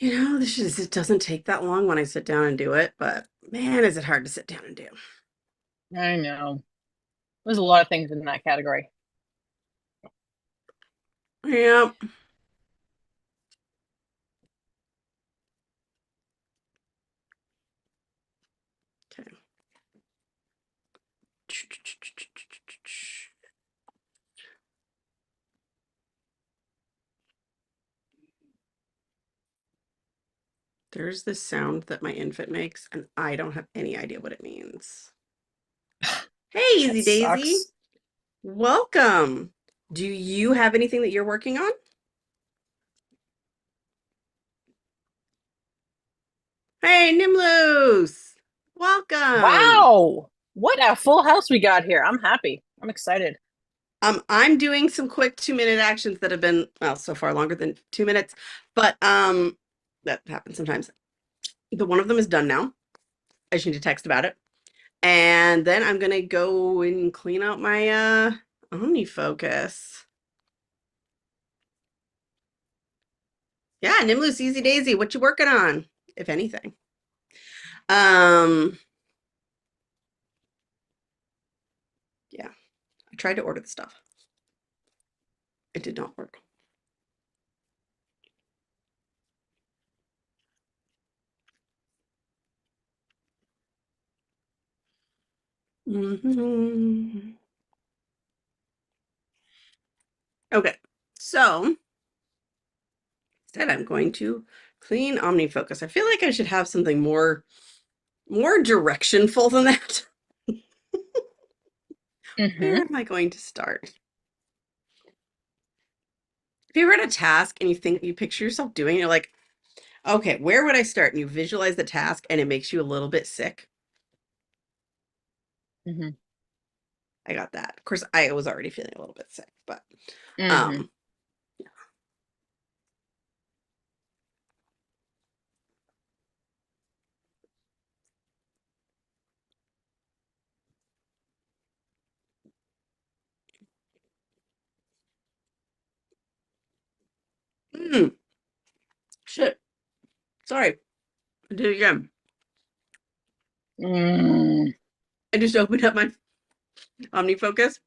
It doesn't take that long when I sit down and do it, but man, is it hard to sit down and do. I know. There's a lot of things in that category. Yeah. Okay. There's this sound that my infant makes, and I don't have any idea what it means. Hey, That Easy Daisy. sucks. Welcome. Do you have anything that you're working on? Hey, Nimloose. Welcome. Wow. What a full house we got here. I'm happy. I'm excited. I'm doing some quick 2-minute actions that have been, well, so far longer than 2 minutes, but that happens sometimes. But one of them is done now. I just need to text about it. And then I'm gonna go and clean out my OmniFocus. Yeah, Nimloose, Easy Daisy, what you working on, if anything? Um, yeah, I tried to order the stuff. It did not work. Okay, so instead I'm going to clean OmniFocus. I feel like I should have something more directionful than that. Where Mm-hmm. am I going to start? If you read a task and you picture yourself doing it, you're like, okay, where would I start? And you visualize the task and it makes you a little bit sick. Mm-hmm. I got that. Of course, I was already feeling a little bit sick, but Mm-hmm. um mm, shit. Sorry. I did it again. Mm. I just opened up my OmniFocus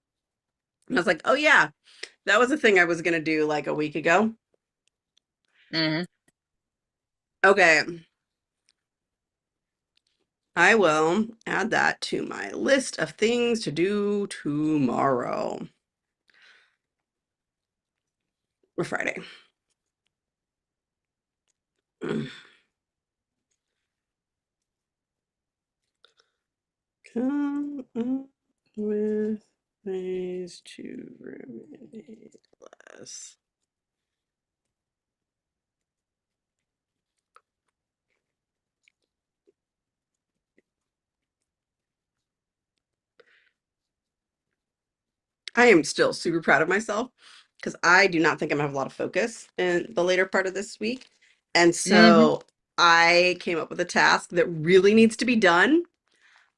and I was like, oh yeah, that was a thing I was gonna do like a week ago. Mm-hmm. Okay. I will add that to my list of things to do tomorrow or Friday. Come up with ways to ruminate less. I am still super proud of myself because I do not think I'm gonna have a lot of focus in the later part of this week. And Mm-hmm. so I came up with a task that really needs to be done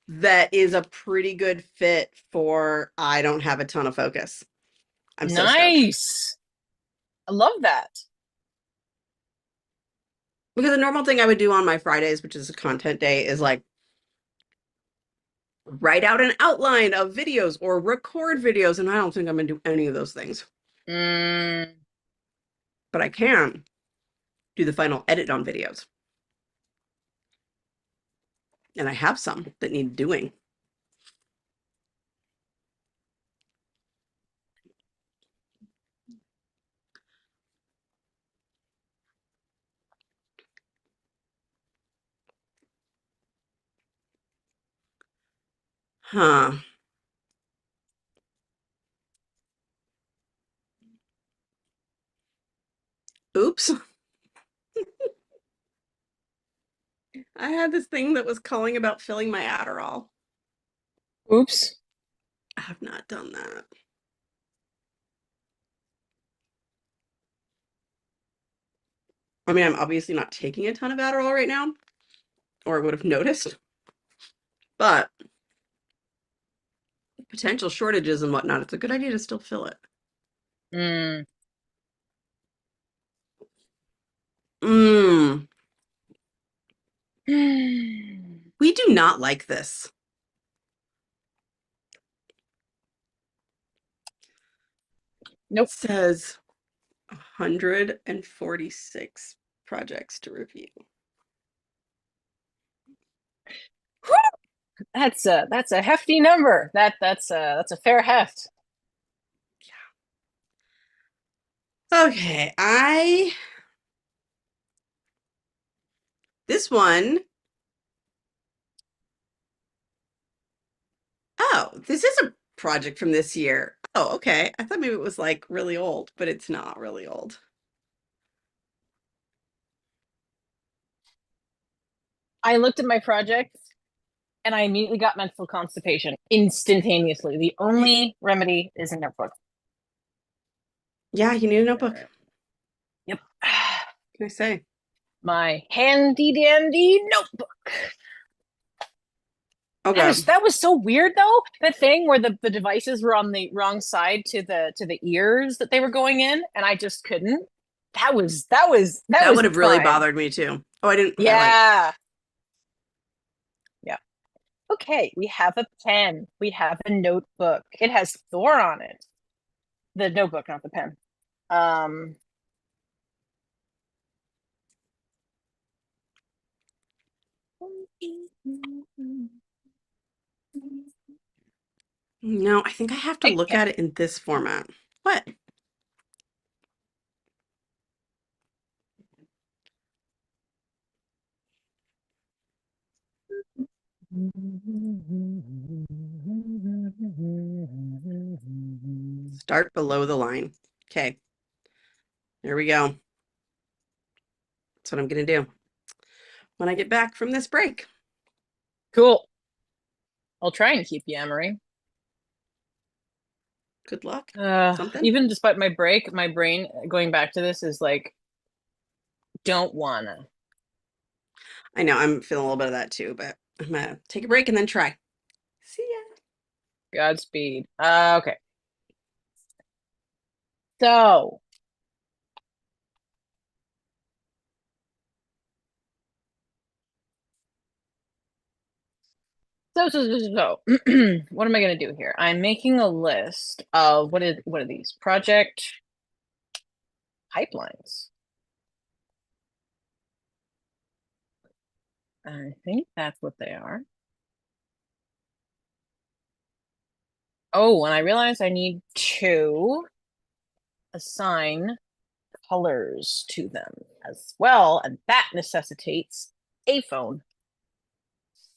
that is a pretty good fit for I don't have a ton of focus. I'm so stoked. Nice. I love that. Because the normal thing I would do on my Fridays, which is a content day, is like write out an outline of videos or record videos. And I don't think I'm gonna do any of those things. Mm. But I can do the final edit on videos. And I have some that need doing. Huh. Oops. I had this thing that was calling about filling my Adderall. Oops. I have not done that. I mean, I'm obviously not taking a ton of Adderall right now, or I would have noticed, but potential shortages and whatnot, it's a good idea to still fill it. Mm. Mmm. We do not like this. It Nope. says 146 projects to review. That's a hefty number. That's a fair heft. Okay, this one, oh, this is a project from this year. Oh, okay. I thought maybe it was like really old, but it's not really old. I looked at my project and I immediately got mental constipation instantaneously. The only remedy is a notebook. Yeah, you need a notebook. Yep. What can I say? My handy dandy notebook. Okay. That was so weird though. The thing where the devices were on the wrong side to the ears that they were going in, and I just couldn't. That That was would have really prime. bothered me too. Oh, I didn't highlight. Yeah. Yeah. Okay, we have a pen. We have a notebook. It has Thor on it. The notebook, not the pen. Um, No, I think I have to look okay. at it in this format. What? Start below the line. Okay, there we go. That's what I'm gonna do when I get back from this break. Cool. I'll try and keep you, Emery. Good luck. Something? Even despite my break, my brain going back to this is like, don't wanna. I know I'm feeling a little bit of that too, but I'm gonna take a break and then try. See ya. Godspeed. Okay. So, so. What am I gonna do here? I'm making a list of what are these? Project pipelines. I think that's what they are. Oh, and I realized I need to assign colors to them as well, and that necessitates a phone.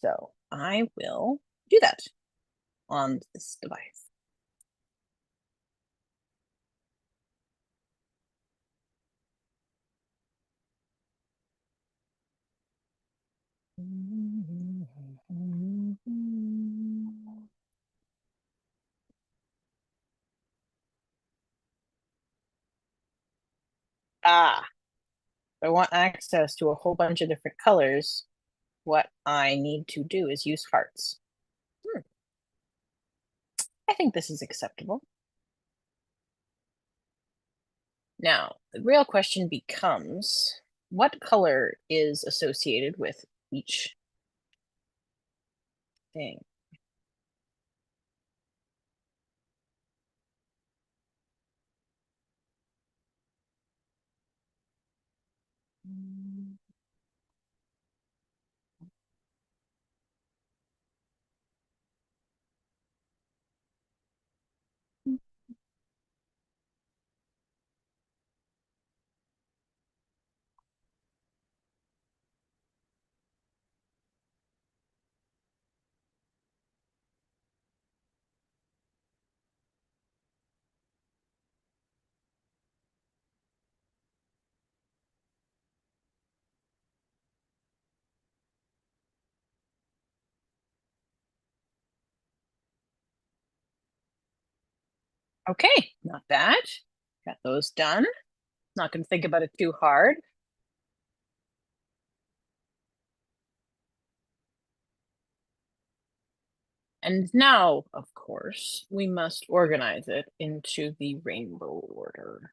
So I will do that on this device. Ah, if I want access to a whole bunch of different colors, what I need to do is use hearts. I think this is acceptable. Now, the real question becomes, what color is associated with each thing? Okay, not bad. Got those done. Not going to think about it too hard. And now, of course, we must organize it into the rainbow order.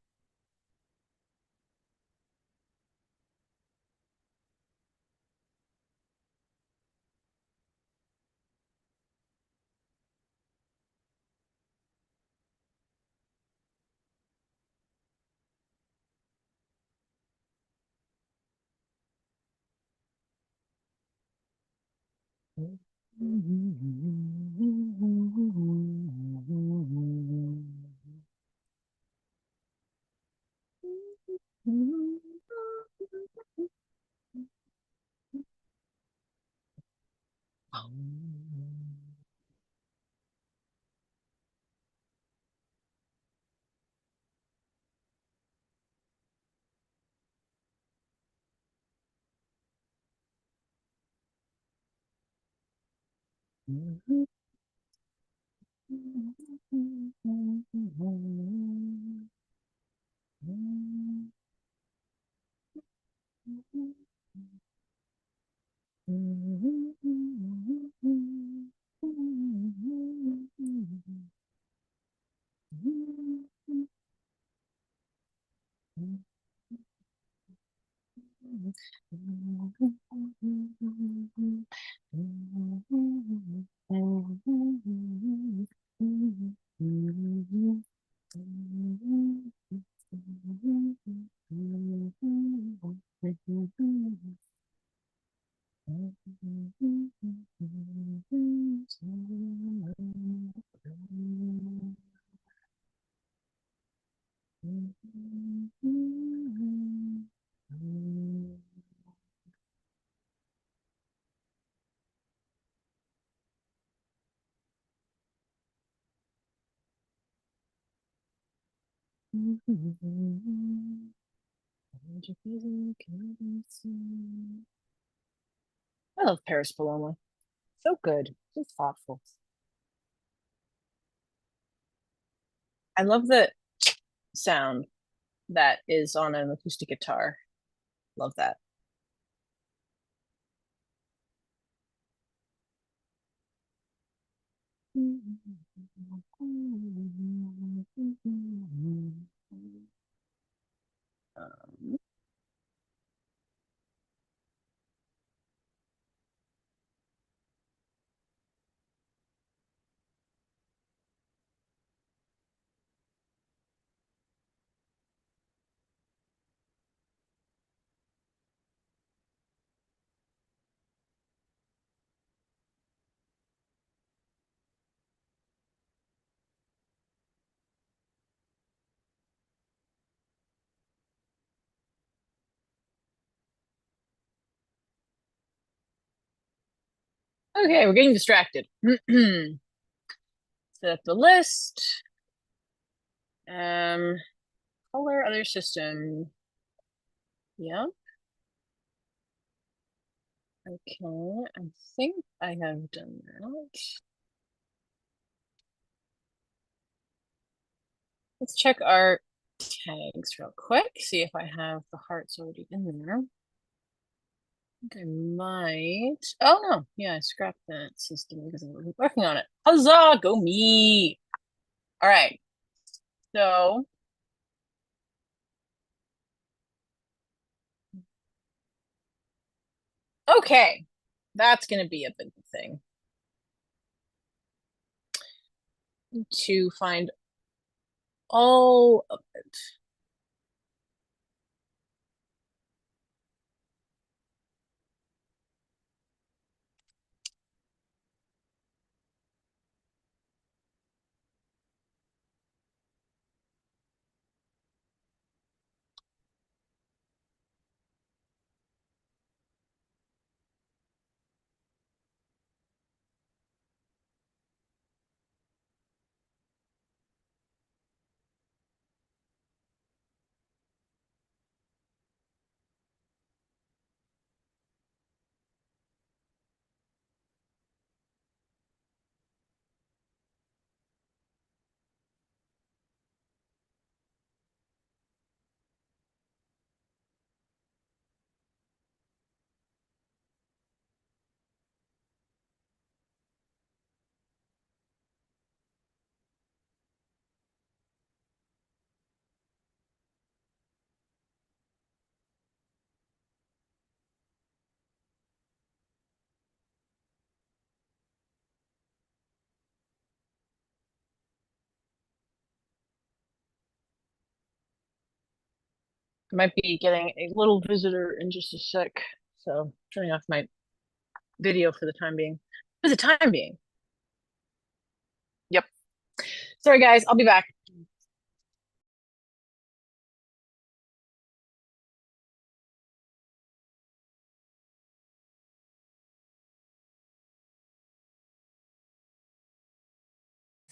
I love Paris Paloma. So good. So thoughtful. I love the sound that is on an acoustic guitar. Love that. Okay, we're getting distracted. Set up the list. Um, color other system. Yep. Okay, I think I have done that. Let's check our tags real quick, see if I have the hearts already in there. I think I might. Oh no, yeah, I scrapped that system because I wasn't working on it. Huzzah, go me! All right, so okay, that's gonna be a big thing to find all of it. I might be getting a little visitor in just a sec. So turning off my video for the time being. For the time being. Yep. Sorry, guys. I'll be back.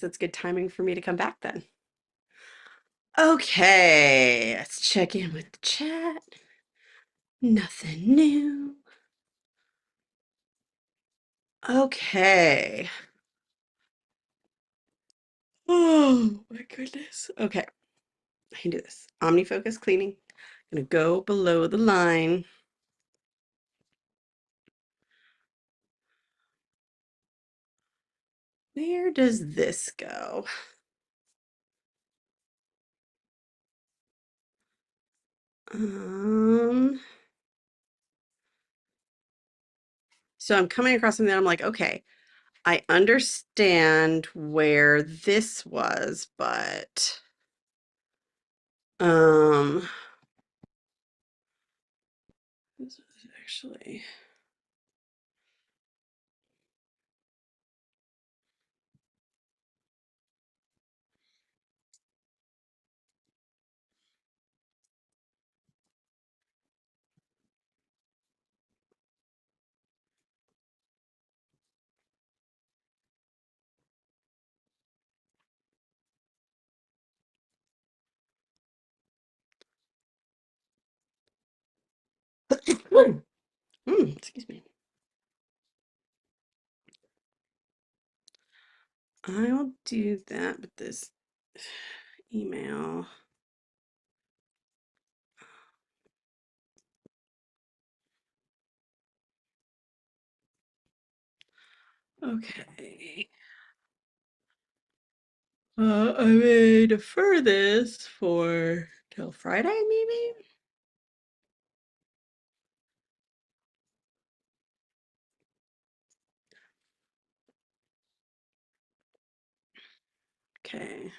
So it's good timing for me to come back then. Okay, let's check in with the chat. Nothing new. Okay. Oh my goodness. Okay, I can do this. OmniFocus cleaning. I'm gonna go below the line. Where does this go? Um, so I'm coming across something that I'm like, okay, I understand where this was, but um, this was actually excuse me. I will do that with this email. Okay. I may defer this for till Friday, maybe? Okay.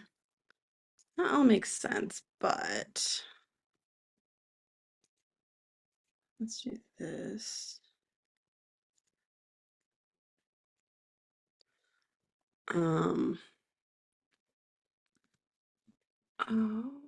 That all makes sense, but let's do this. Um, oh.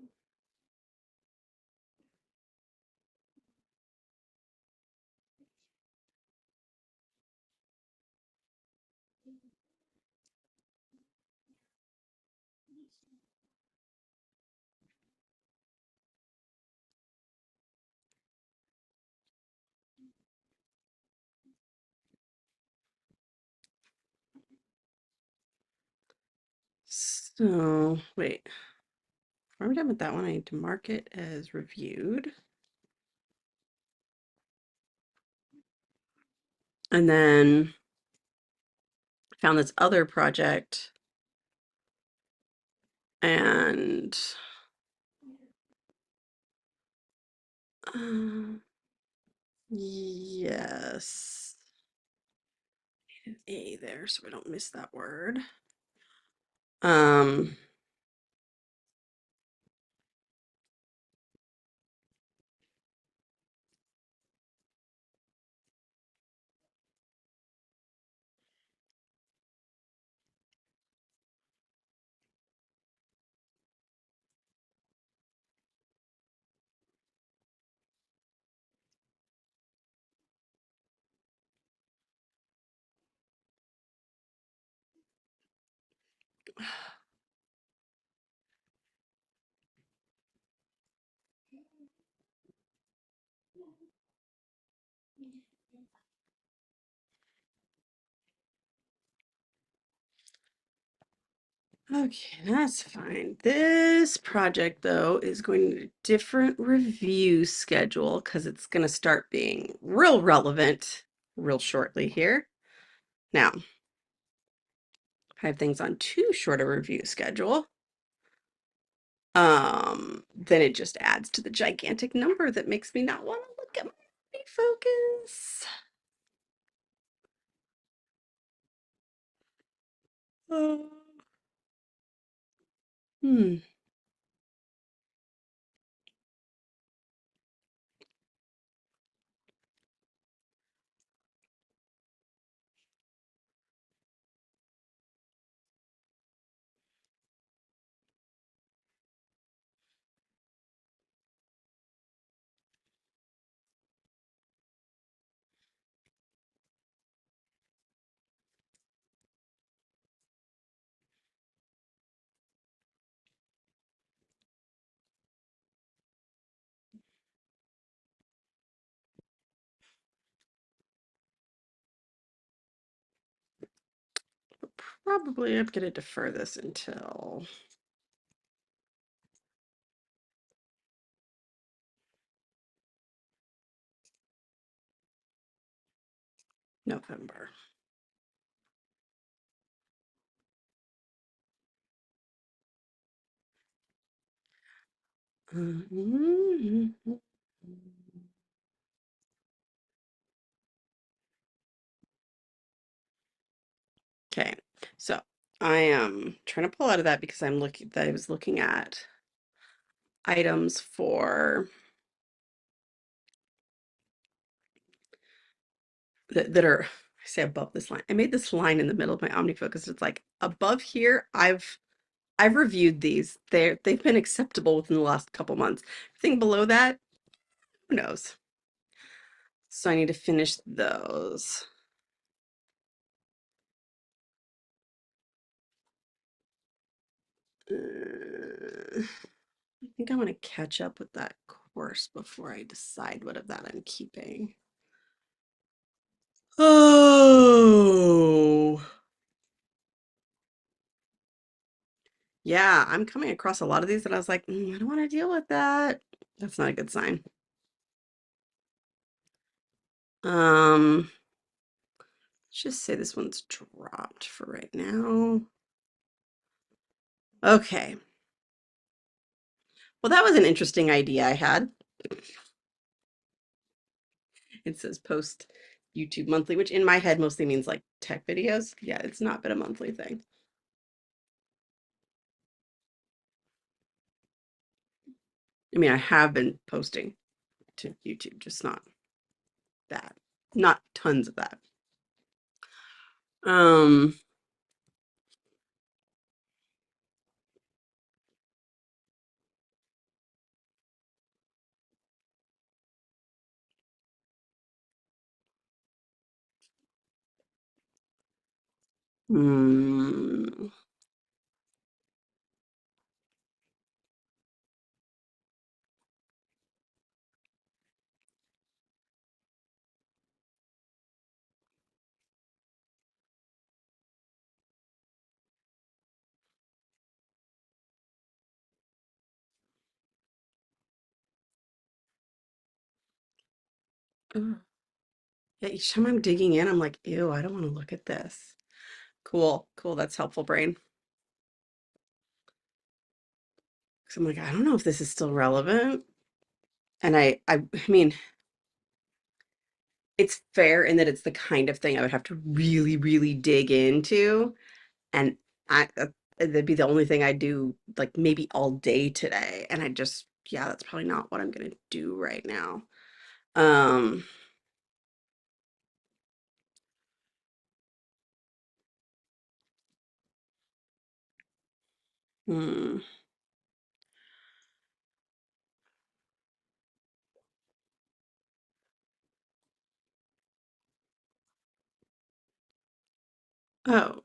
So, wait. Are we done with that one? I need to mark it as reviewed. And then found this other project and uh, yes, an A there so I don't miss that word. Um, okay, that's fine. This project, though, is going to a different review schedule because it's going to start being real relevant real shortly here. Now, if I have things on too short a review schedule, then it just adds to the gigantic number that makes me not want to look at my focus. Oh. Hmm. Probably I'm gonna defer this until November. Okay, so I am trying to pull out of that because I was looking at items for that are, I say above this line. I made this line in the middle of my OmniFocus. It's like above here, I've reviewed these. They've been acceptable within the last couple months. I think below that, who knows? So I need to finish those. I think I want to catch up with that course before I decide what of that I'm keeping. Oh, yeah, I'm coming across a lot of these and I was like, I don't want to deal with that. That's not a good sign. Um, let's just say this one's dropped for right now. Okay. Well, that was an interesting idea I had. It says post YouTube monthly, which in my head mostly means like tech videos. Yeah, it's not been a monthly thing. I mean, I have been posting to YouTube, just not that. Not tons of that. Um, hmm. Ugh. Yeah, each time I'm digging in, I'm like, ew, I don't want to look at this. Cool, cool. That's helpful, brain. Because I'm like, I don't know if this is still relevant. And I mean, it's fair in that it's the kind of thing I would have to really, really dig into. And that'd be the only thing I do, like maybe all day today. And I just, yeah, that's probably not what I'm gonna do right now. Um, hmm. Oh,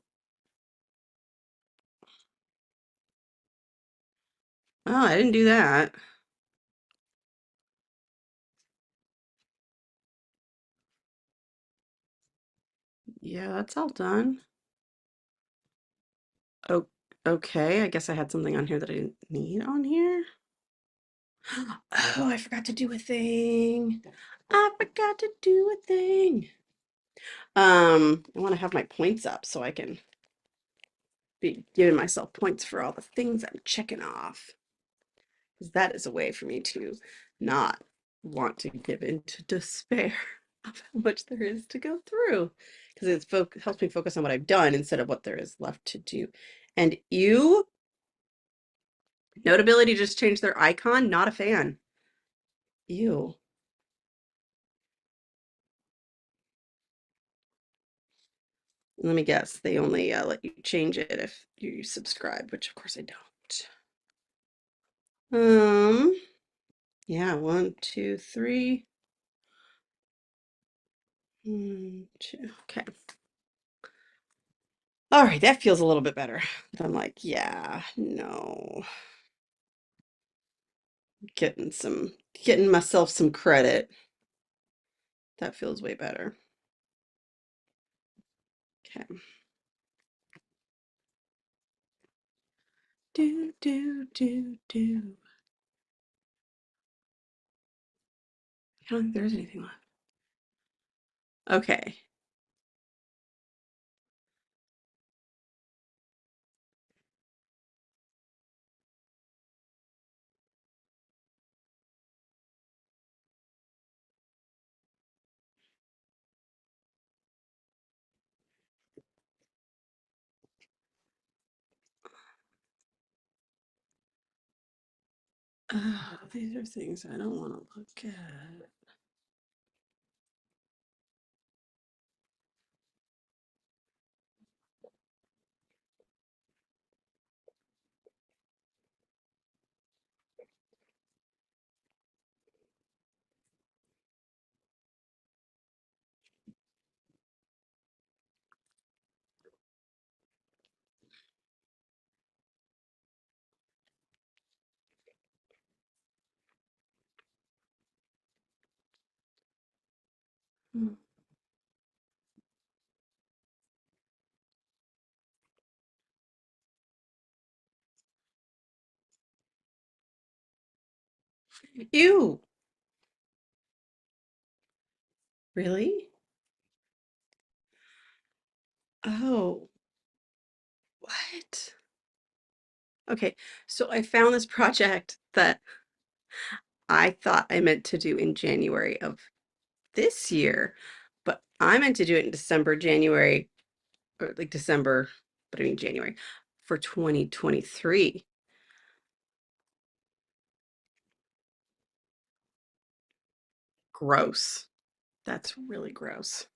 oh, I didn't do that. Yeah, that's all done. Oh, okay. I guess I had something on here that I didn't need on here. Oh, I forgot to do a thing. I forgot to do a thing. I want to have my points up so I can be giving myself points for all the things I'm checking off. Because that is a way for me to not want to give into despair of how much there is to go through. Because helps me focus on what I've done instead of what there is left to do. And you, Notability just changed their icon. Not a fan. Ew. Let me guess. They only let you change it if you subscribe, which of course I don't. Yeah, one, two, three. Two. Okay. All right, that feels a little bit better. I'm like, yeah, no. Getting myself some credit. That feels way better. Okay. Do, do, do, do. I don't think there's anything left. Okay. Oh, these are things I don't want to look at. Hmm. Ew. Really? Oh, what? Okay, so I found this project that I thought I meant to do in January of this year, but I meant to do it in December, January, or like December, but I mean January for 2023. Gross. That's really gross.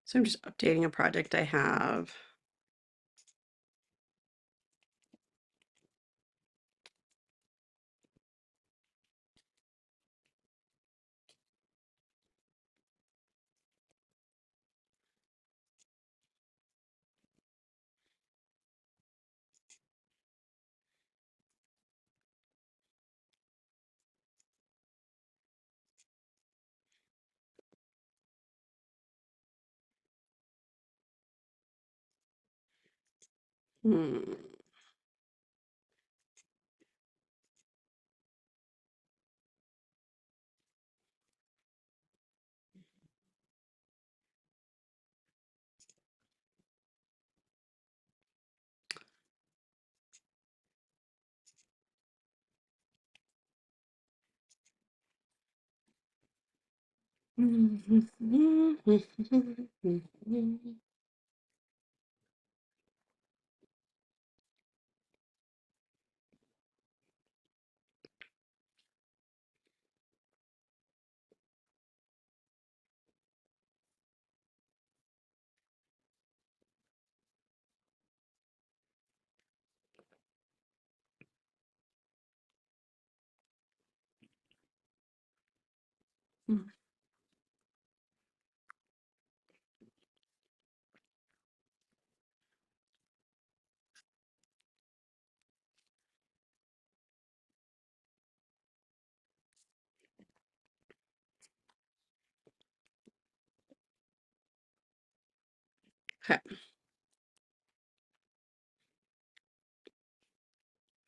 So I'm just updating a project I have. Hmm. Okay.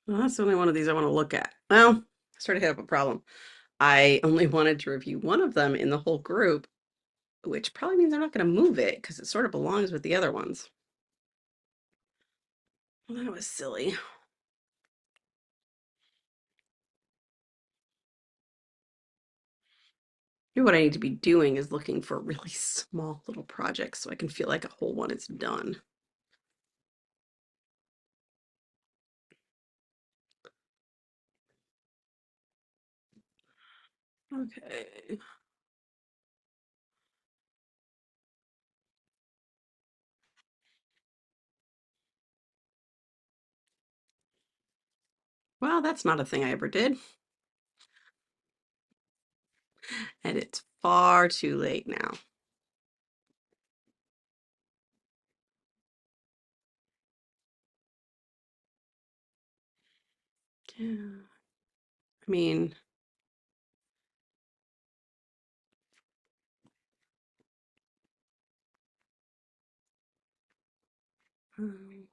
Well, that's the only one of these I want to look at. Well, I sort of hit up a problem. I only wanted to review one of them in the whole group, which probably means I'm not going to move it because it sort of belongs with the other ones. Well, that was silly. Maybe what I need to be doing is looking for really small little projects so I can feel like a whole one is done. Okay. Well, that's not a thing I ever did. And it's far too late now. Yeah. I mean, um,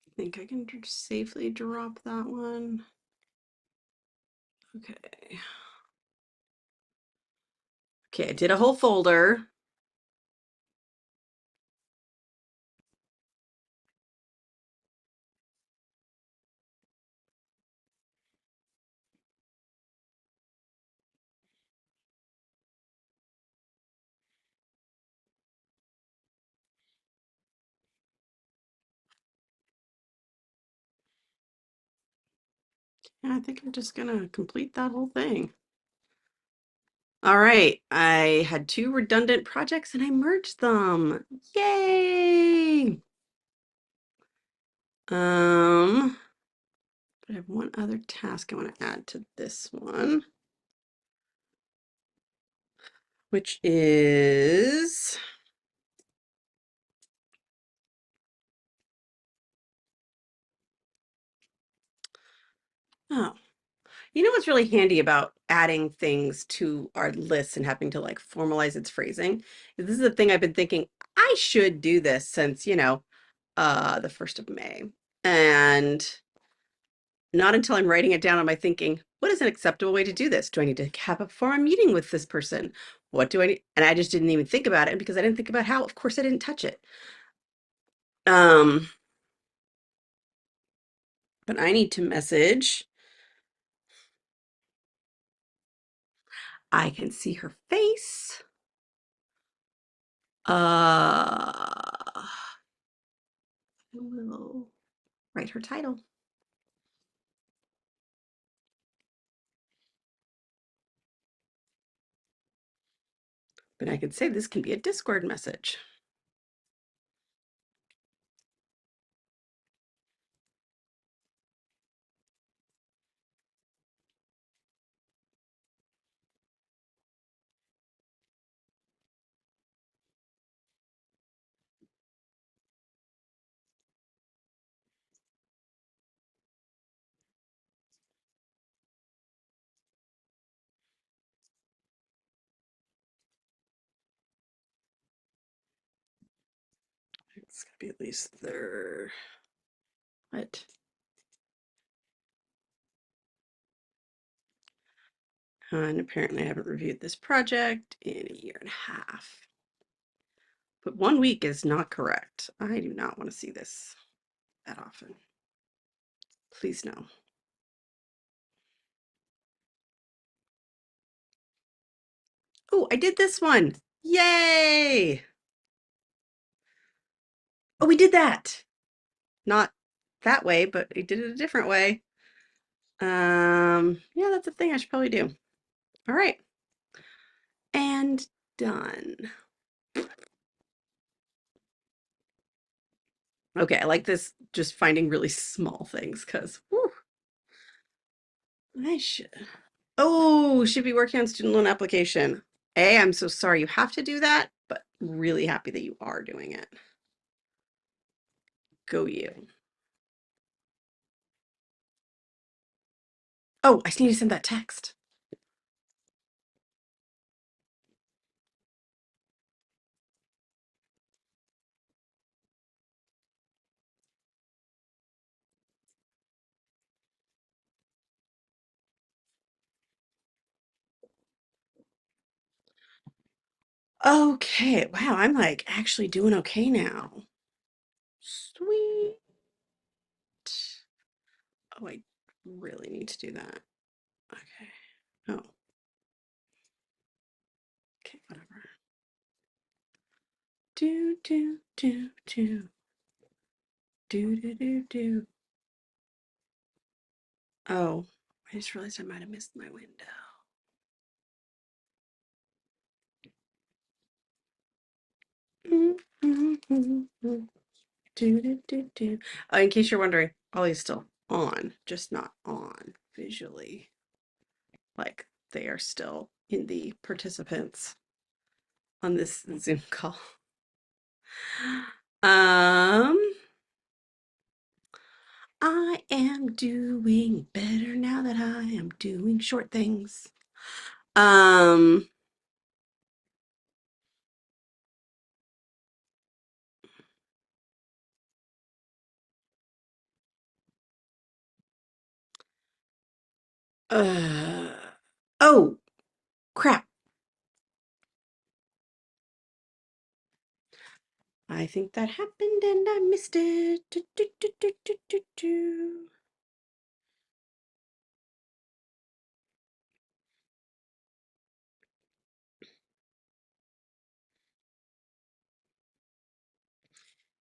I think I can safely drop that one. Okay. Okay, I did a whole folder. Yeah, I think I'm just gonna complete that whole thing. All right, I had two redundant projects and I merged them. Yay! But I have one other task I want to add to this one, which is oh, you know what's really handy about adding things to our list and having to like formalize its phrasing? This is the thing I've been thinking I should do this since, the 1st of May. And not until I'm writing it down am I thinking, what is an acceptable way to do this? Do I need to have a formal meeting with this person? What do I need? And I just didn't even think about it. And because I didn't think about how, of course I didn't touch it. Um, but I need to message. I can see her face. I will write her title. But I could say this can be a Discord message. It's gonna be at least there. What? And apparently I haven't reviewed this project in a year and a half. But 1 week is not correct. I do not want to see this. that often. Please no. Oh, I did this one. Yay! Oh, we did that. Not that way, but we did it a different way. Yeah, that's a thing I should probably do. All right. And done. Okay, I like this just finding really small things because I should. Oh, should be working on student loan application. I'm so sorry you have to do that, but really happy that you are doing it. Go you. Oh, I need to send that text. Okay, wow, I'm like actually doing okay now. Sweet. Oh, I really need to do that. Okay. Oh, okay, whatever. Do, do, do, do. Do, do, do, do. Oh, I just realized I might have missed my window. Do, do, do, do. In case you're wondering, Ollie's still on, just not on visually. Like they are still in the participants on this Zoom call. Um, I am doing better now that I am doing short things. Um, uh, oh, crap. I think that happened and I missed it. Do, do, do, do, do, do, do.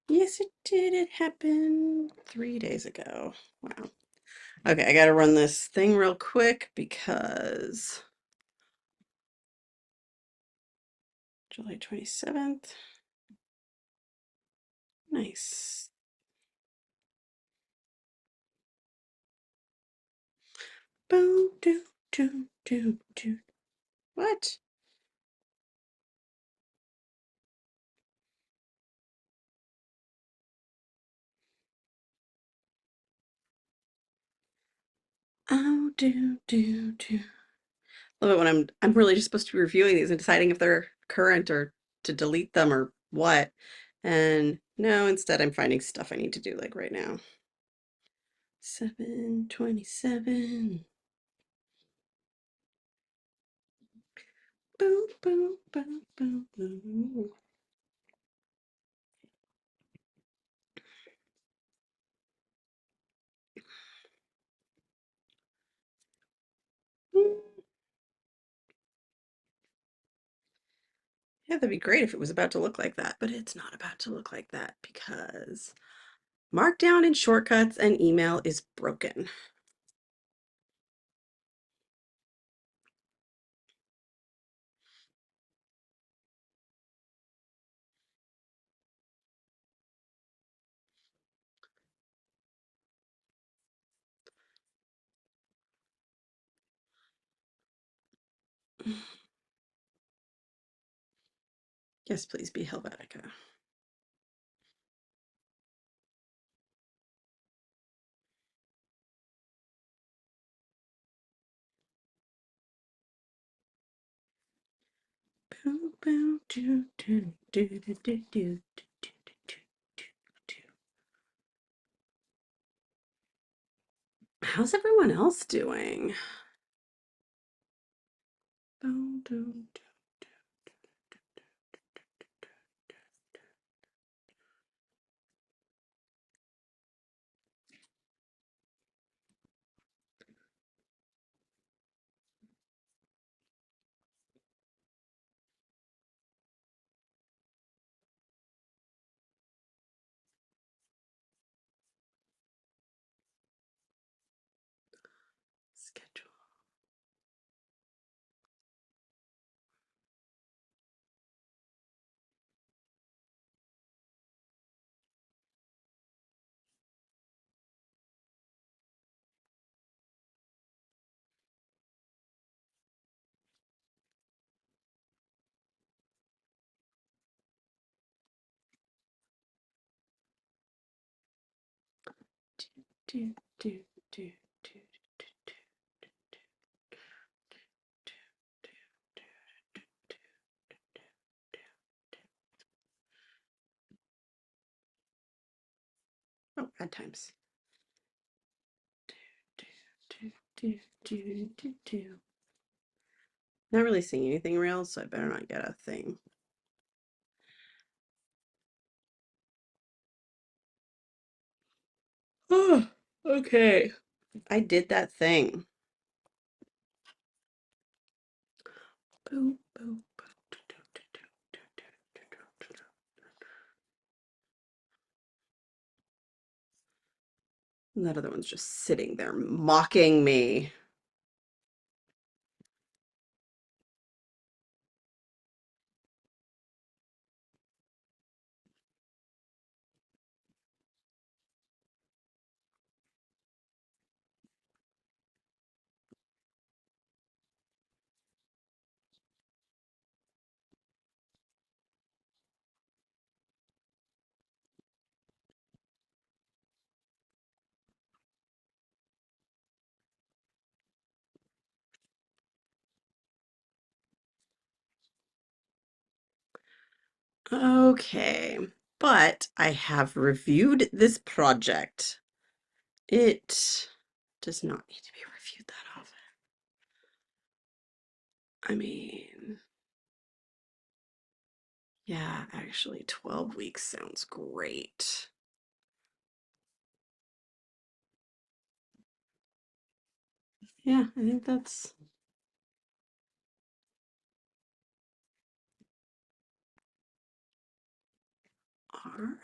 Yes, it did. It happened 3 days ago. Wow. Okay, I gotta run this thing real quick because July 27th. Nice. Boom, do, do, do, do. What? Oh, do, do, do. Love it when I'm really just supposed to be reviewing these and deciding if they're current or to delete them or what. And no, instead I'm finding stuff I need to do like right now. 7:27. Boom, boom, boom, boom, boom. Yeah, that'd be great if it was about to look like that, but it's not about to look like that because Markdown and shortcuts and email is broken. Yes, please be Helvetica. Boom, boom, do, do, do, do, do, do, do, do, do, do. How's everyone else doing? Boom, boom, do. do, do, do, do, oh, bad times. Not really seeing anything real, so I better not get a thing. Oh, okay. I did that thing. Boop, boop, and that other one's just sitting there mocking me. Okay, but I have reviewed this project. It does not need to be reviewed that often. I mean, yeah, actually 12 weeks sounds great. Yeah, I think that's R.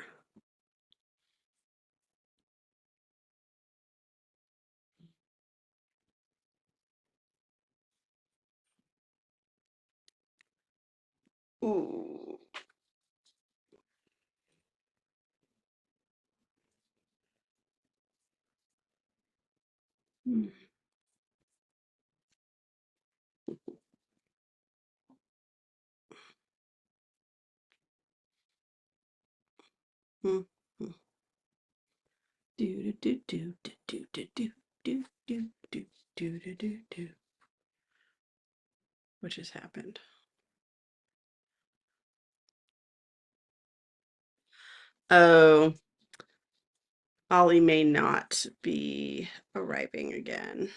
Ooh. Hmm. Hmm. Hmm. Do do do do do do do do do do do do do do. What just happened? Oh, Ollie may not be arriving again.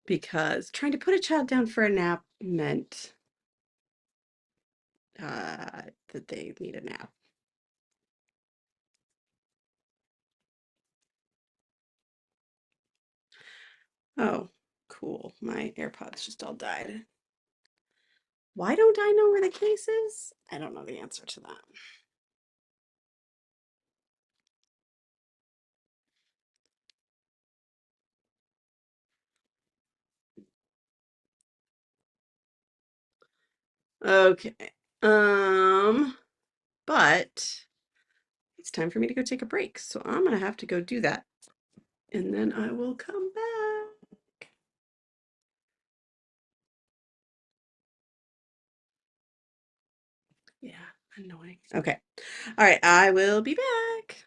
Because trying to put a child down for a nap meant that they need a nap. Oh, cool. My AirPods just all died. Why don't I know where the case is? I don't know the answer to that. Okay. But it's time for me to go take a break. So I'm gonna have to go do that. And then I will come back. Yeah, annoying. Okay. All right, I will be back.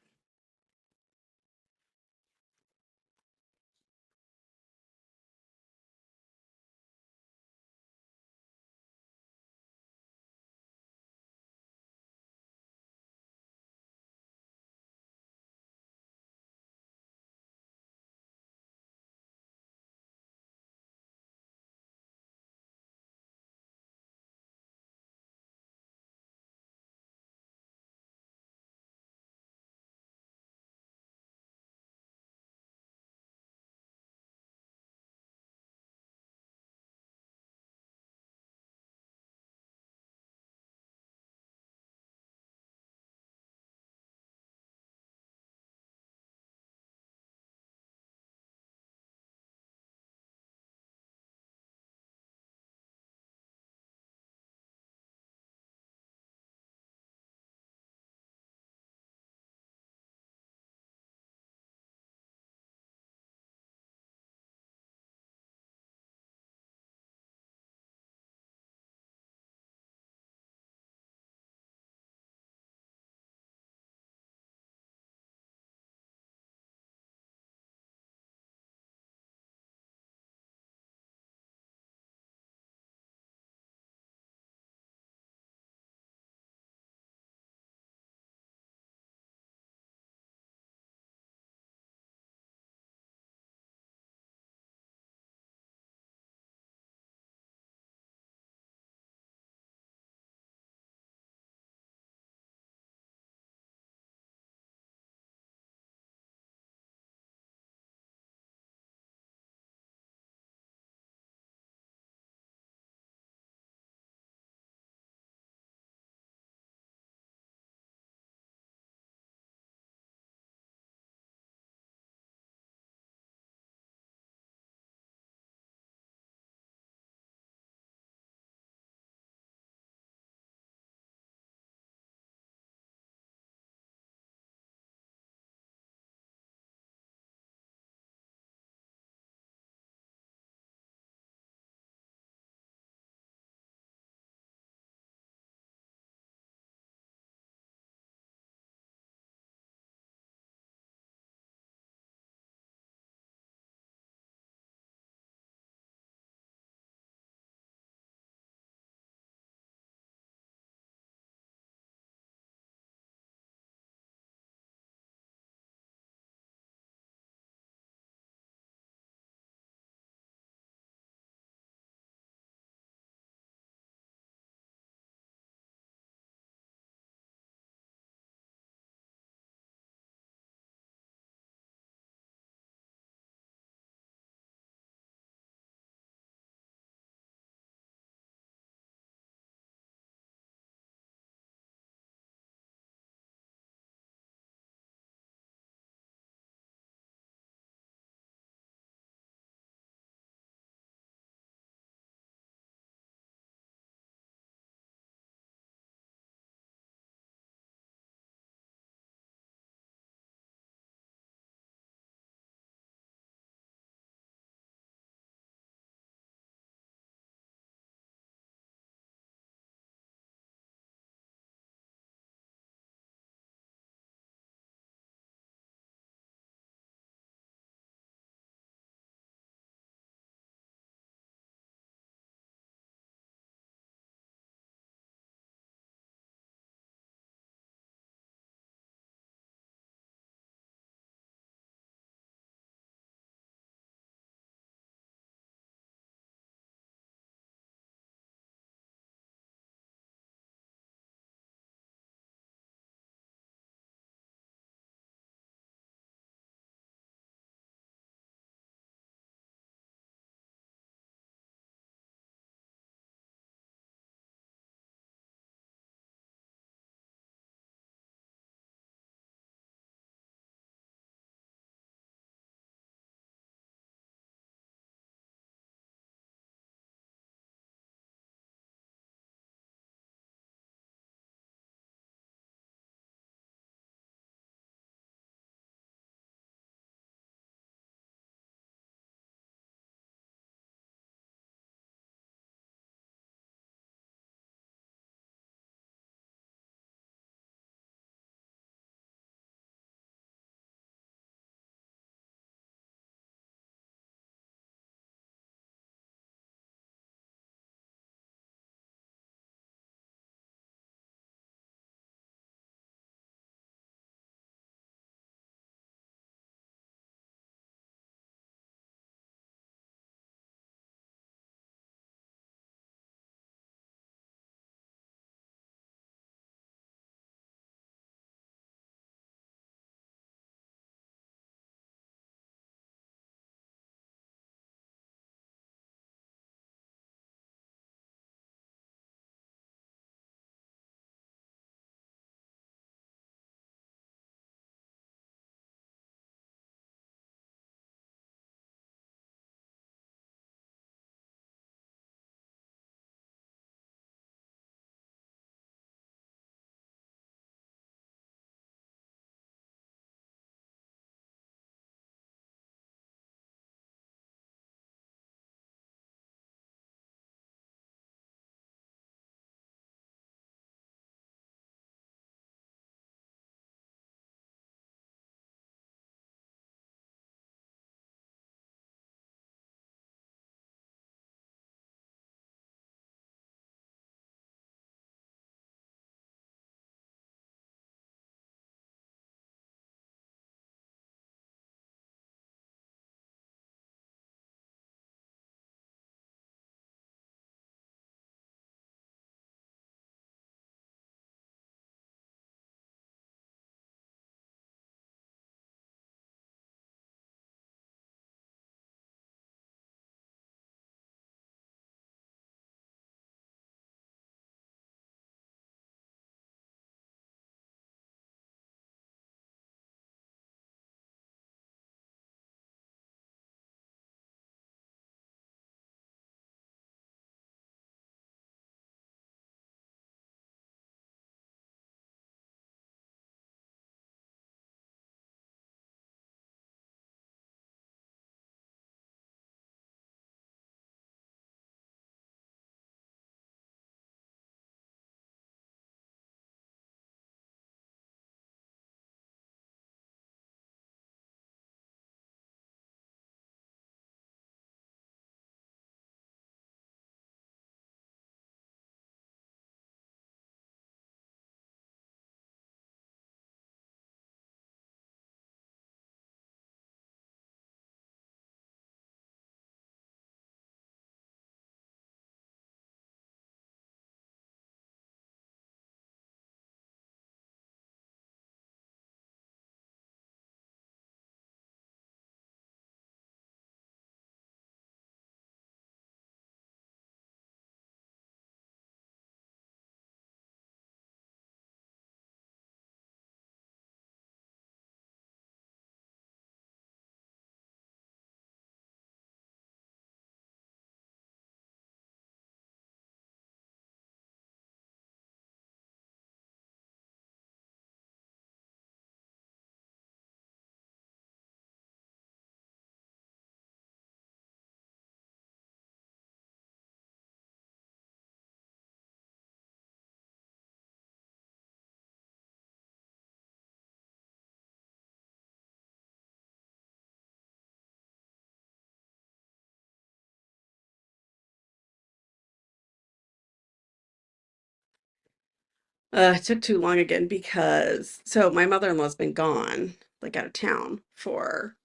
It took too long again because so my mother-in-law's been gone, like out of town for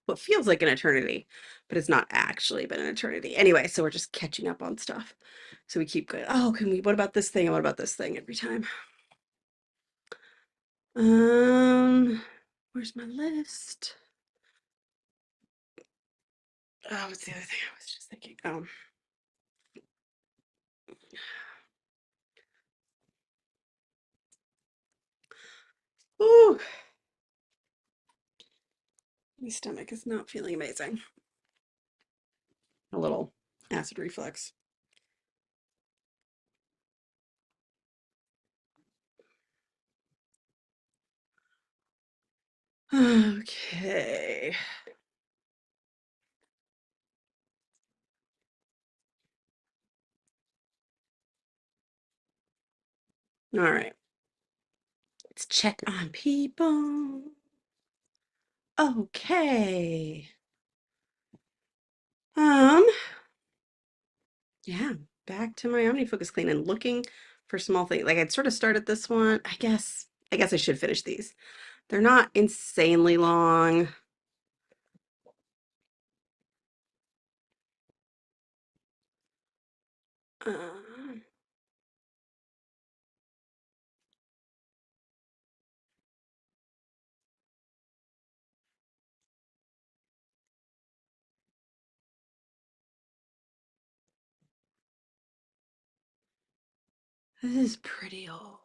what feels like an eternity, but it's not actually been an eternity. Anyway, so we're just catching up on stuff. So we keep going, oh, can we, what about this thing? And what about this thing every time? Where's my list? Oh, what's the other thing I was just thinking? Ooh, my stomach is not feeling amazing. A little acid reflux. Okay. All right. Let's check on people. Okay. Um, yeah, back to my OmniFocus clean and looking for small things. Like I'd sort of started this one. I guess I should finish these. They're not insanely long. Uh, this is pretty old.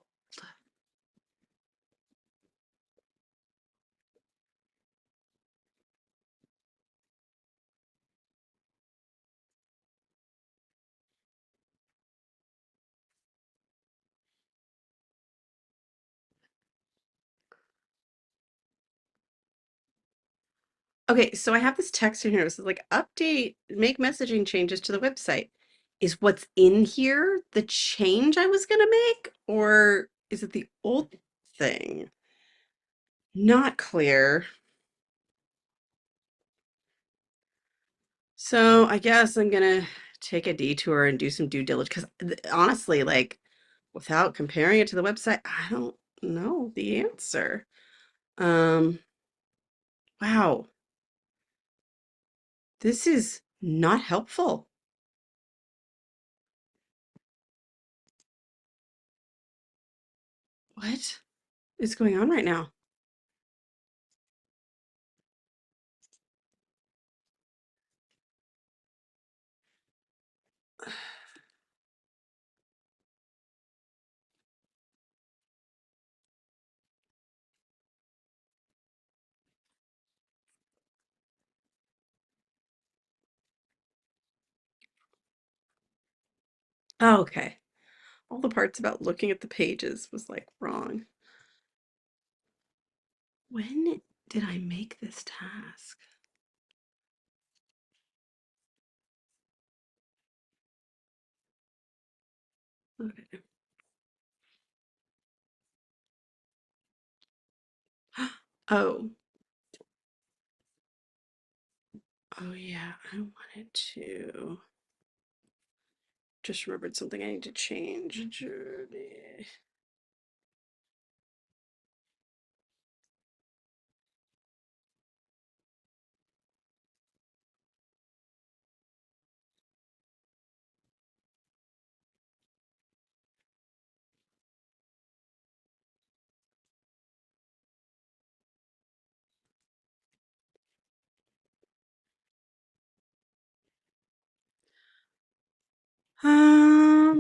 Okay, so I have this text in here. It says like update, make messaging changes to the website. Is what's in here the change I was gonna make, or is it the old thing? Not clear. So I guess I'm gonna take a detour and do some due diligence because honestly, like without comparing it to the website, I don't know the answer. Um, wow, this is not helpful. What is going on right now? Oh, okay. All the parts about looking at the pages was like wrong. When did I make this task? Okay. Oh, oh yeah, I wanted to. Just remembered something I need to change. Journey.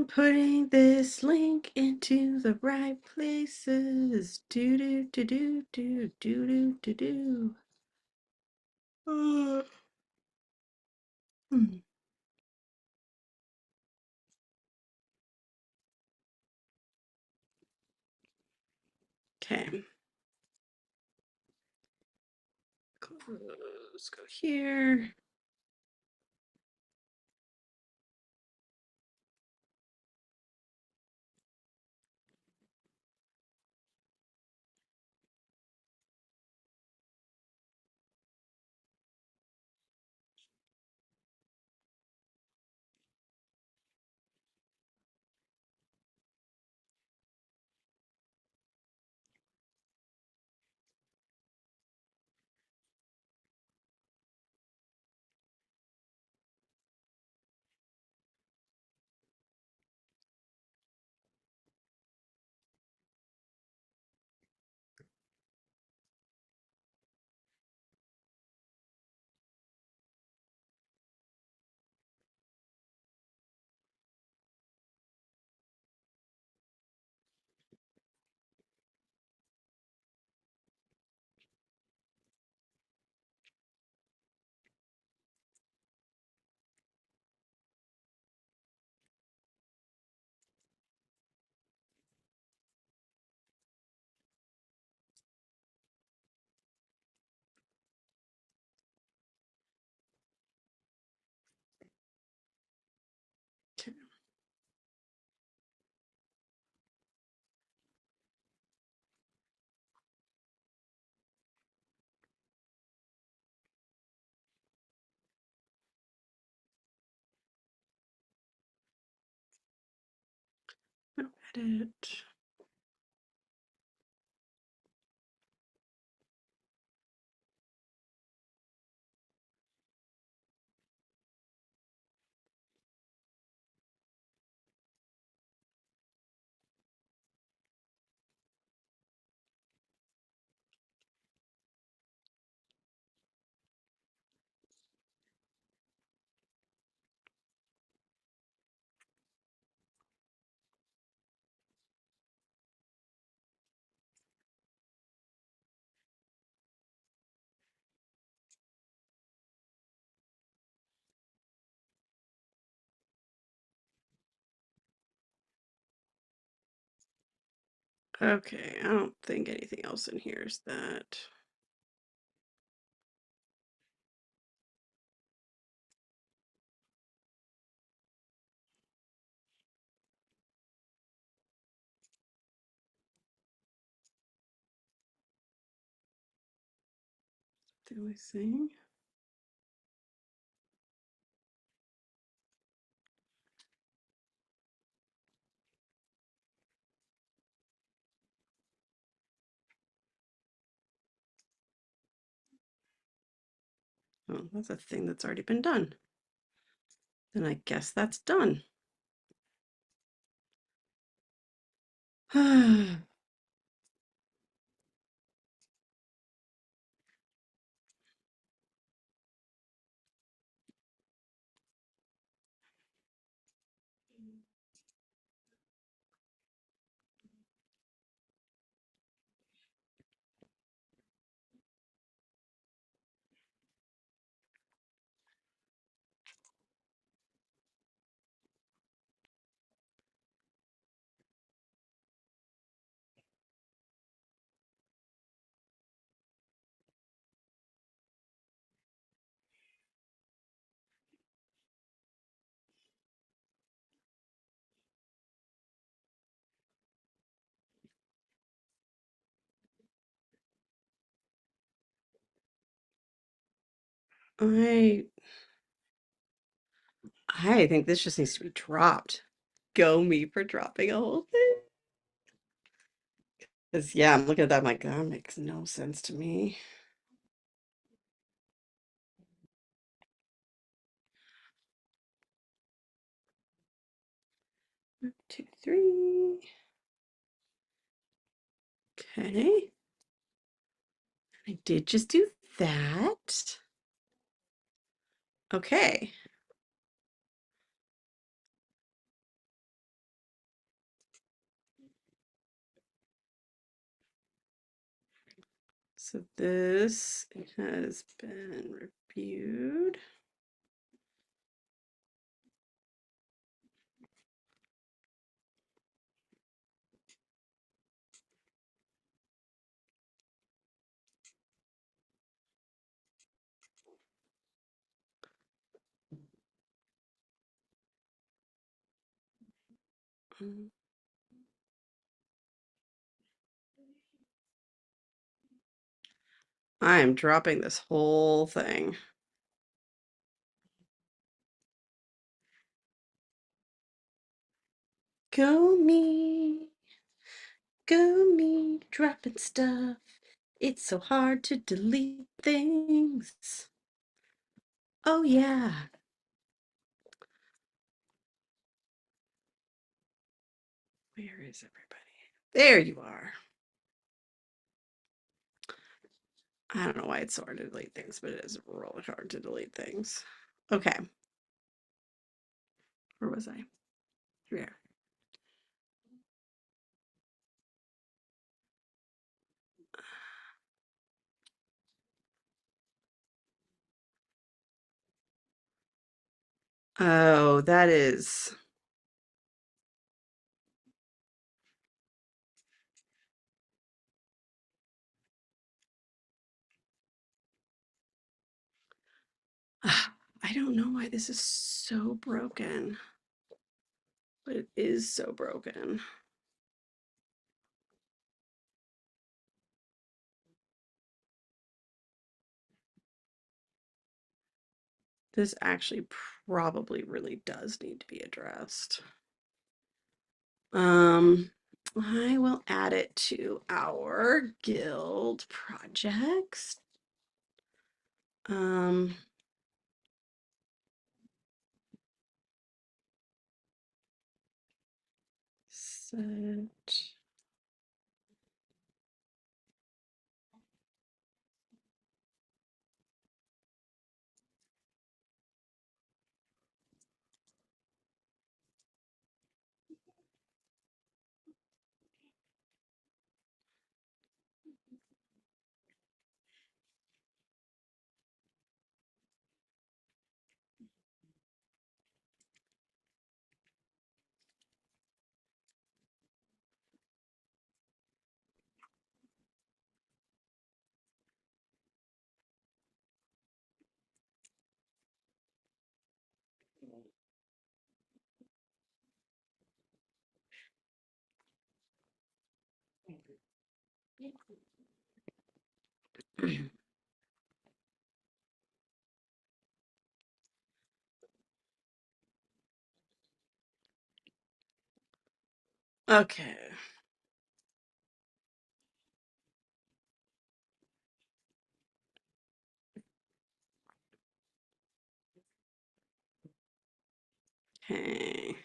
Putting this link into the right places. Do do do do do do do do do. Uh, hmm. Okay. Let's go here. Edit. Okay, I don't think anything else in here is that. The only thing. Oh, that's a thing that's already been done. Then I guess that's done. I I think this just needs to be dropped. Go me for dropping a whole thing. Because yeah, I'm looking at that, I'm like, that makes no sense to me. One, two, three. Okay. I did just do that. Okay. So this has been reviewed. I am dropping this whole thing. Go me, dropping stuff. It's so hard to delete things. Oh yeah. Where is everybody? There you are. I don't know why it's so hard to delete things, but it is really hard to delete things. Okay. Where was I? Here. Oh, that is. I don't know why this is so broken, but it is so broken. This actually probably really does need to be addressed. Um, I will add it to our guild projects. Um, set. Okay. Okay.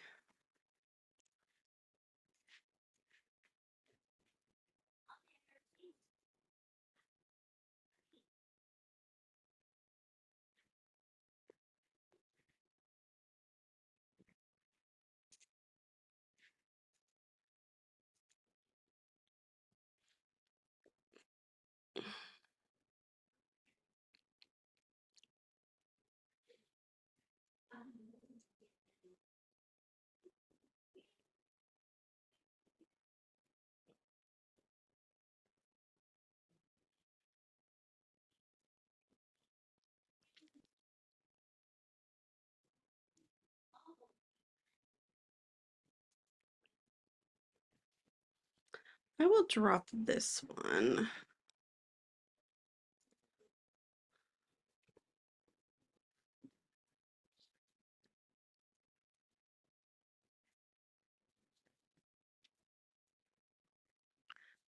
I will drop this one.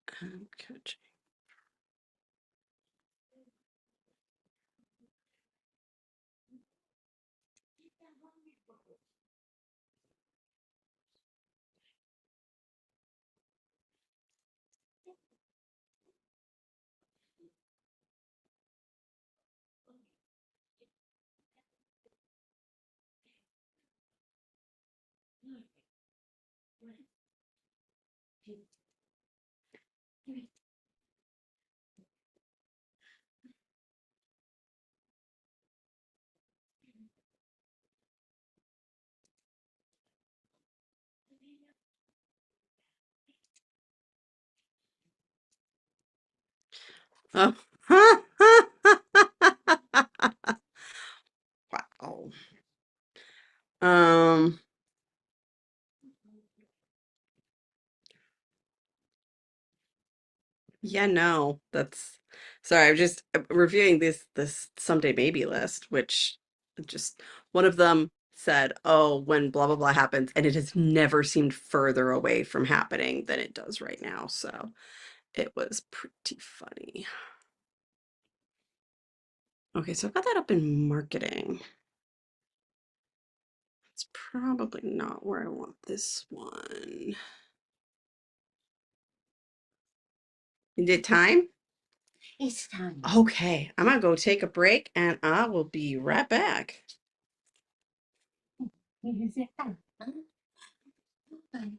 Coaching. Oh. Wow. Um, yeah, no, that's sorry, I'm just reviewing this someday maybe list, which just one of them said, oh, when blah blah blah happens, and it has never seemed further away from happening than it does right now. So it was pretty funny. Okay, so I've got that up in marketing. It's probably not where I want this one. You did time? It's time. Okay, I'm gonna go take a break and I will be right back. Is it time? Okay.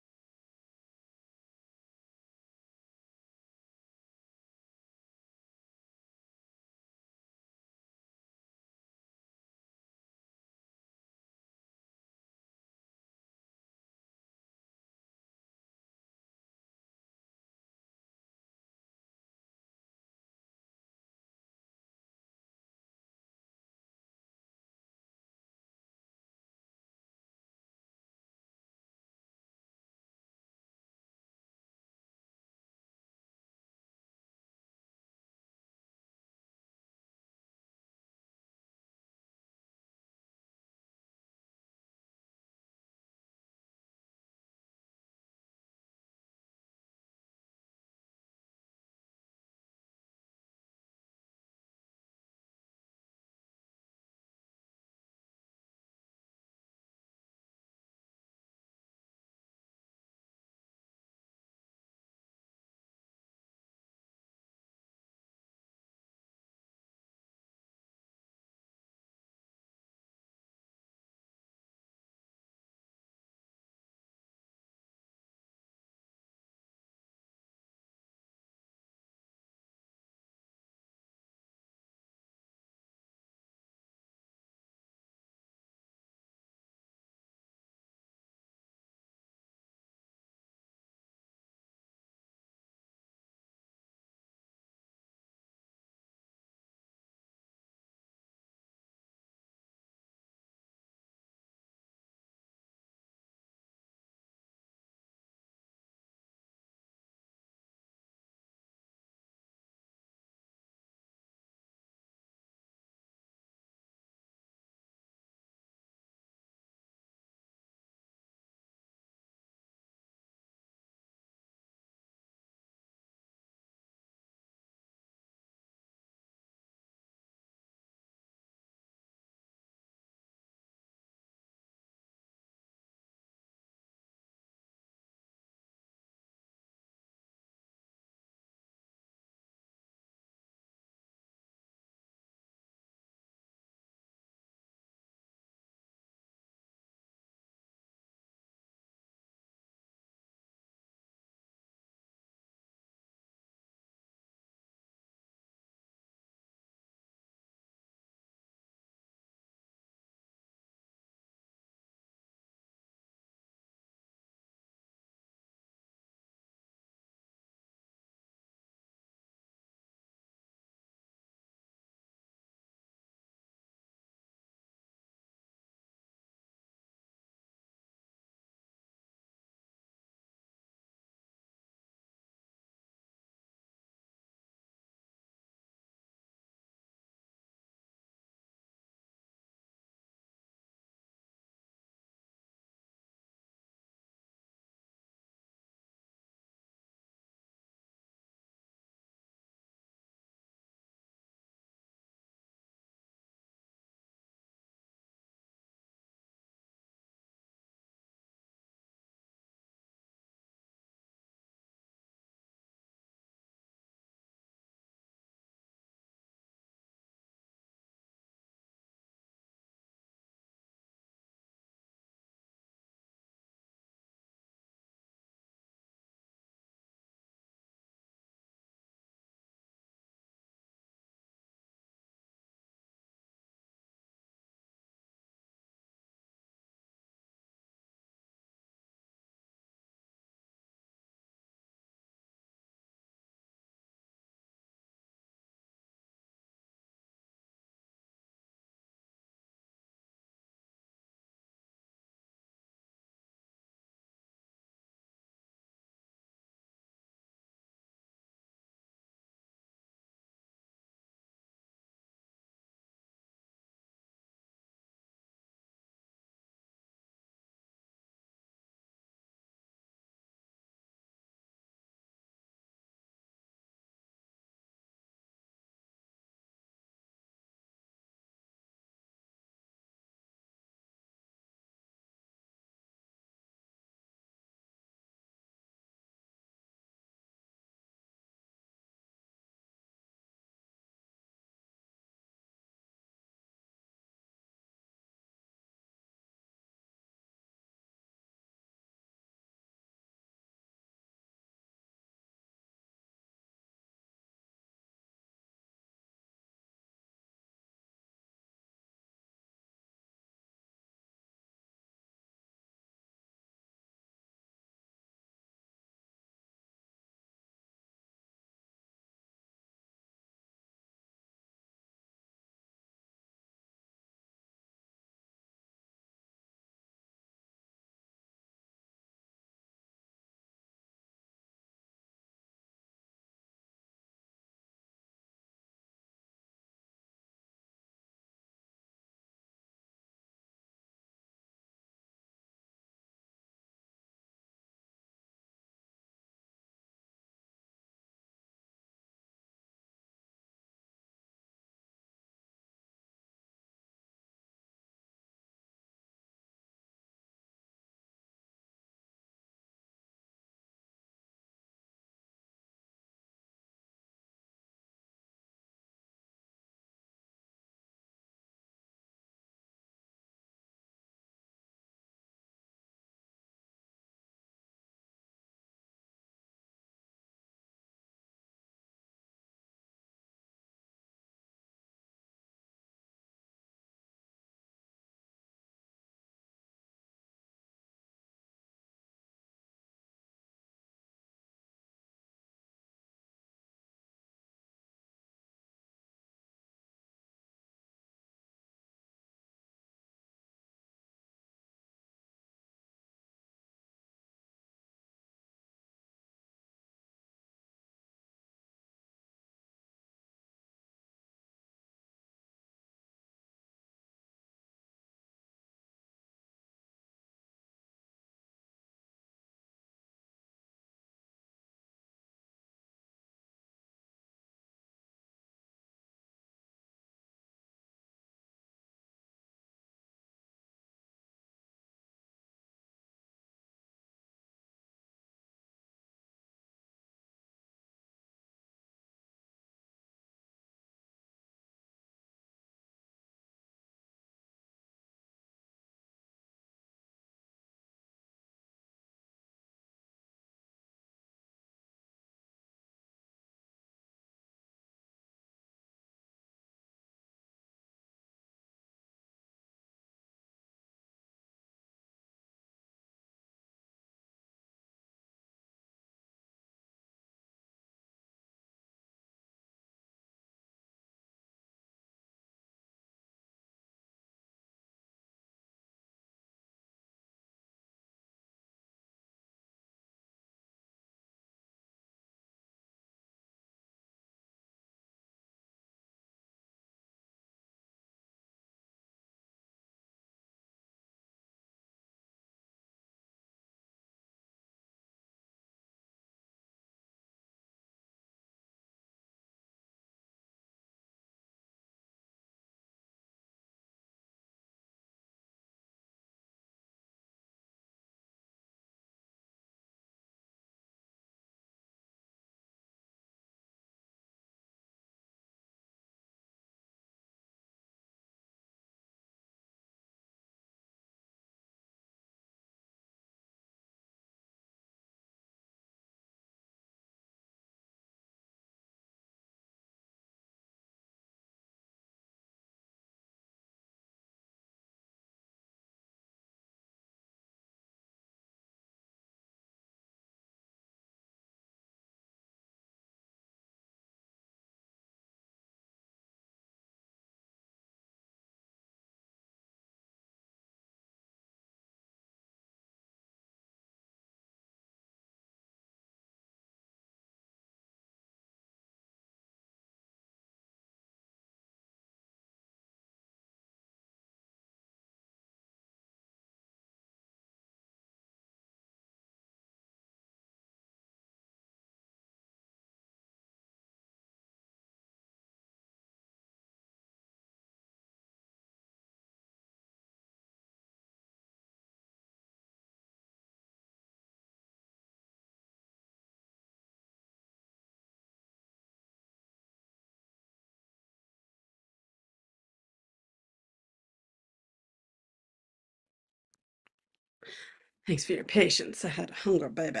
Thanks for your patience. I had a hunger, baby.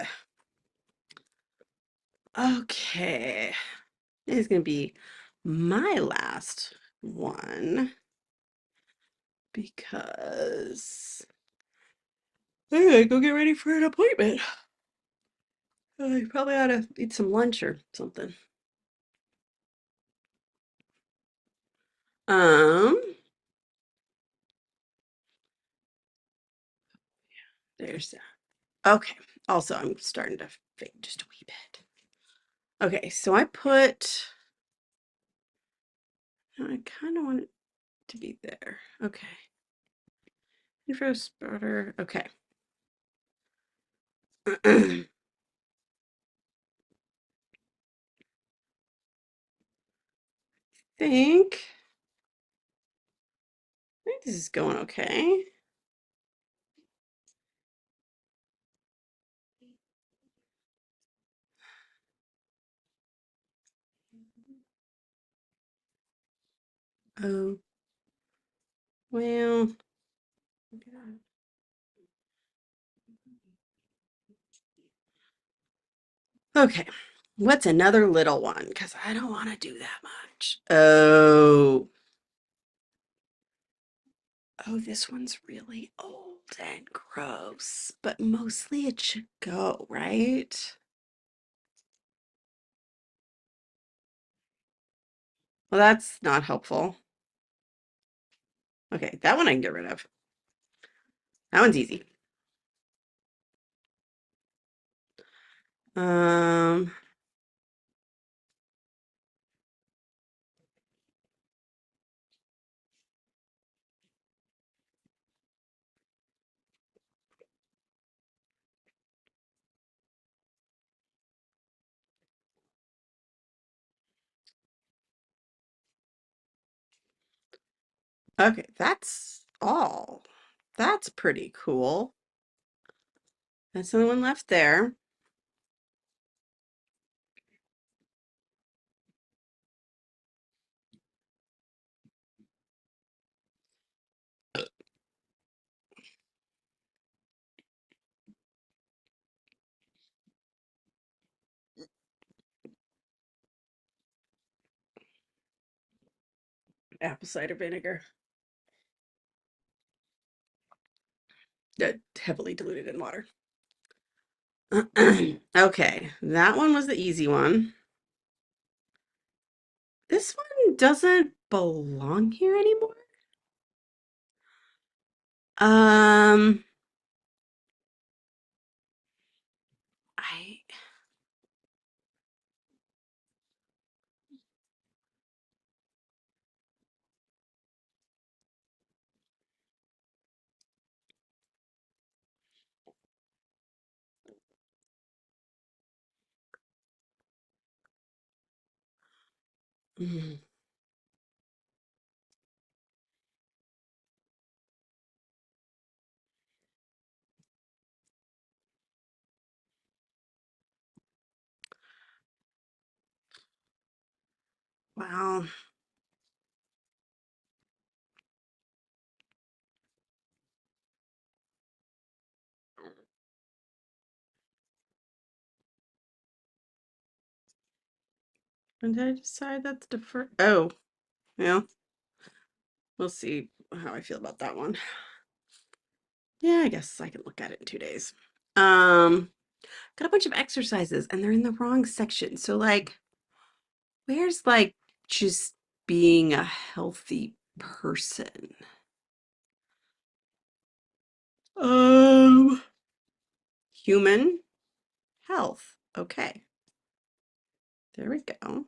Okay. This is going to be my last one because I gotta go get ready for an appointment. I probably ought to eat some lunch or something. Um, there's that. Okay. Also, I'm starting to fade just a wee bit. Okay, so I kind of want it to be there. Okay. Intro starter. Okay. think I think this is going okay. Oh, well. Okay. What's another little one? Because I don't want to do that much. Oh. Oh, this one's really old and gross, but mostly it should go, right? Well, that's not helpful. Okay, that one I can get rid of. That one's easy. Um, okay, that's all. That's pretty cool. That's the only one left there. Apple cider vinegar. Heavily diluted in water. Okay, that one was the easy one. This one doesn't belong here anymore. Um, I mm, wow. When did I decide that's defer? Oh, yeah. We'll see how I feel about that one. Yeah, I guess I can look at it in 2 days. Got a bunch of exercises and they're in the wrong section. So like, where's like just being a healthy person? Um, Human health. Okay, there we go.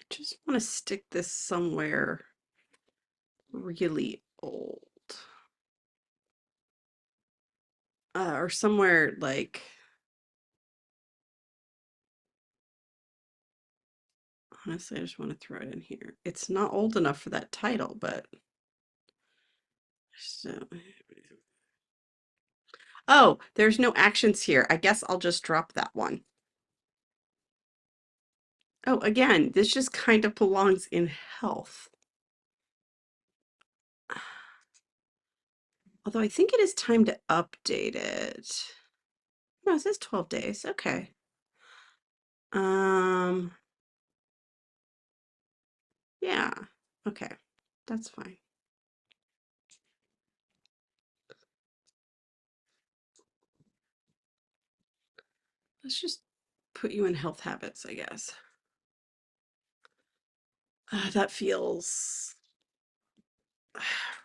just want to stick this somewhere really old. Or somewhere like, honestly, I just want to throw it in here. It's not old enough for that title, but so. Oh, there's no actions here. I guess I'll just drop that one. Oh, again, this just kind of belongs in health. Although I think it is time to update it. No, it says 12 days. Okay. Yeah. Okay. That's fine. Let's just put you in health habits, I guess. That feels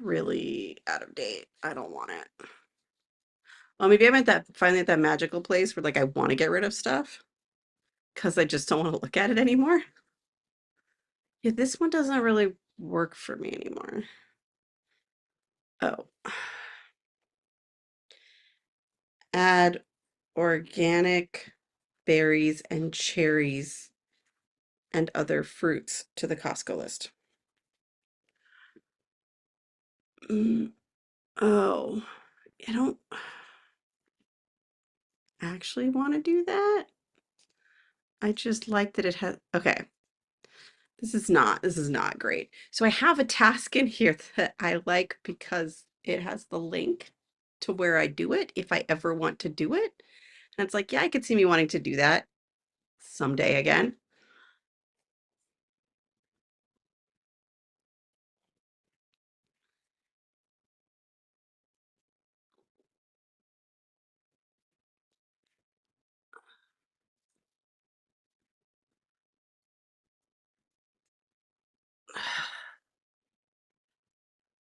really out of date. I don't want it. Well, maybe I'm at that finally at that magical place where like I want to get rid of stuff because I just don't want to look at it anymore. Yeah, this one doesn't really work for me anymore. Oh. Add organic berries and cherries and other fruits to the Costco list. Oh, I don't actually want to do that. I just like that it has, okay. This is not great. So I have a task in here that I like because it has the link to where I do it if I ever want to do it. And it's like, yeah, I could see me wanting to do that someday again.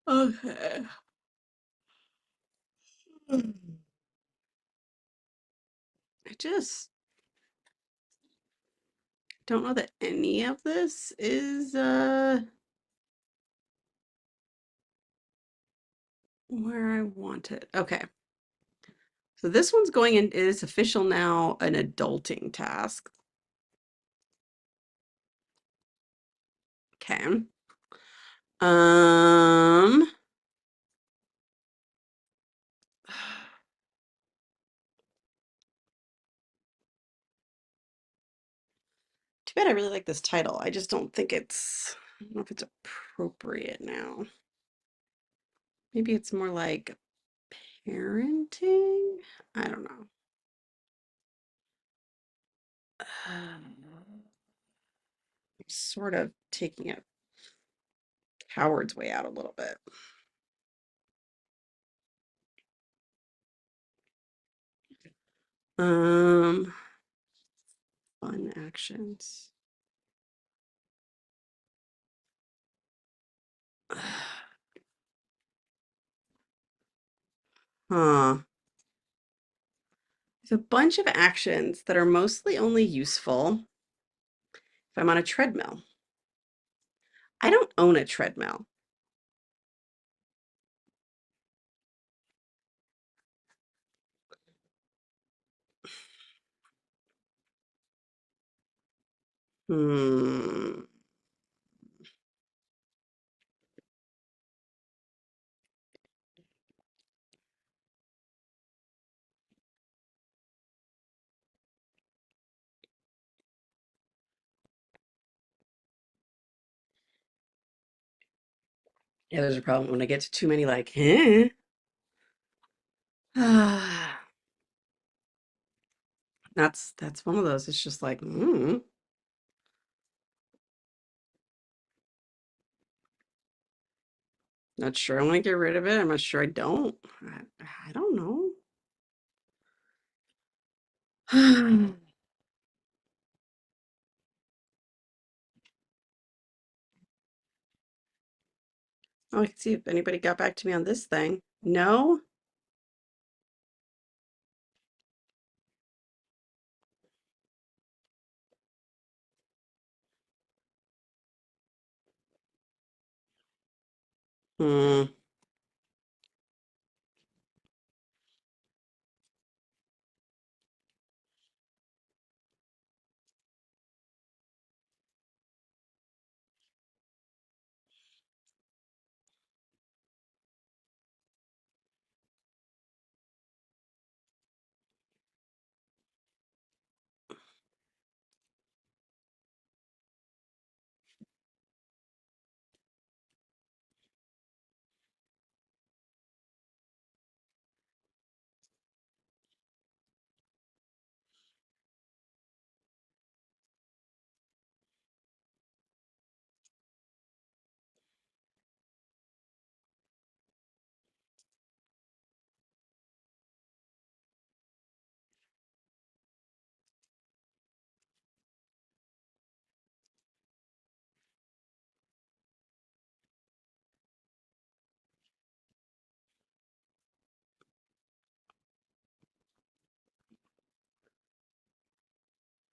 Okay. I just don't know that any of this is where I want it. Okay. So this one's going in, it is official now, an adulting task. Okay. Um Too bad I really like this title. I just don't think I don't know if it's appropriate now. Maybe it's more like parenting? I don't know. I'm sort of taking it Howard's way out a little bit. Um, Fun actions. Huh. There's a bunch of actions that are mostly only useful if I'm on a treadmill. I don't own a treadmill. Hmm. Yeah, there's a problem when I get to too many like, eh. That's one of those. It's just like, not sure I want to get rid of it. I'm not sure I don't. I don't know. Oh, I can see if anybody got back to me on this thing. No? Hmm.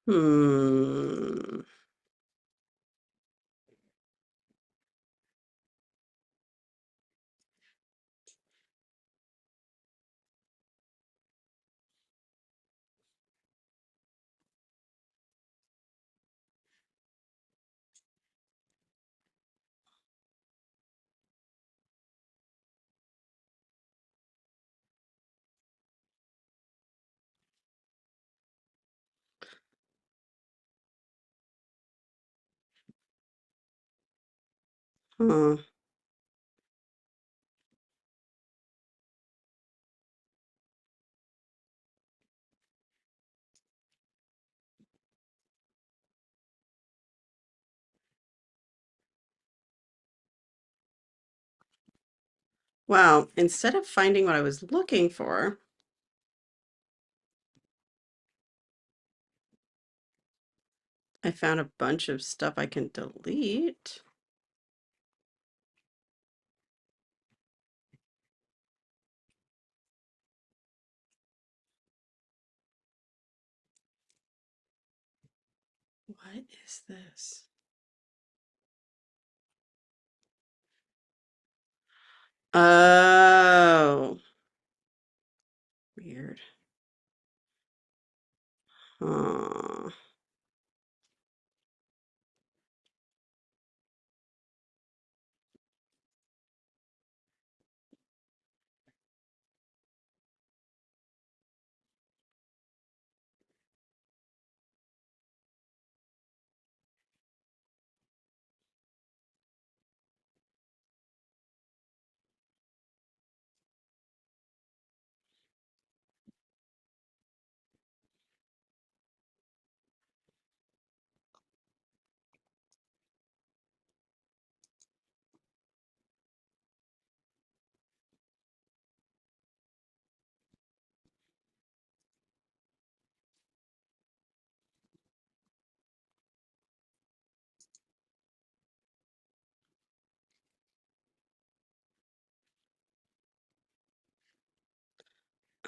Hmm. Huh. Wow, instead of finding what I was looking for, I found a bunch of stuff I can delete. What is this? Oh, weird. Huh.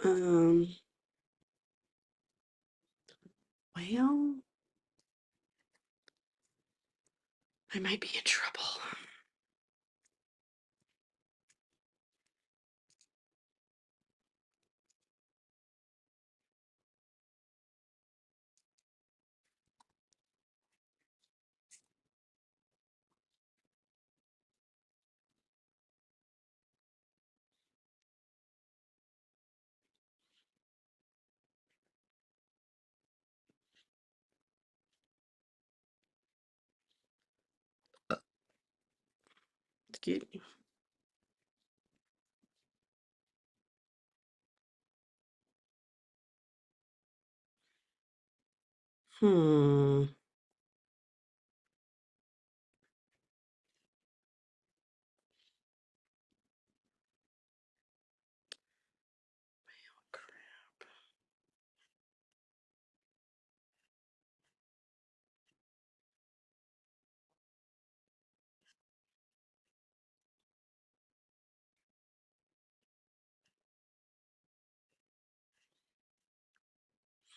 Um, well, I might be in trouble. Excuse me. Hmm.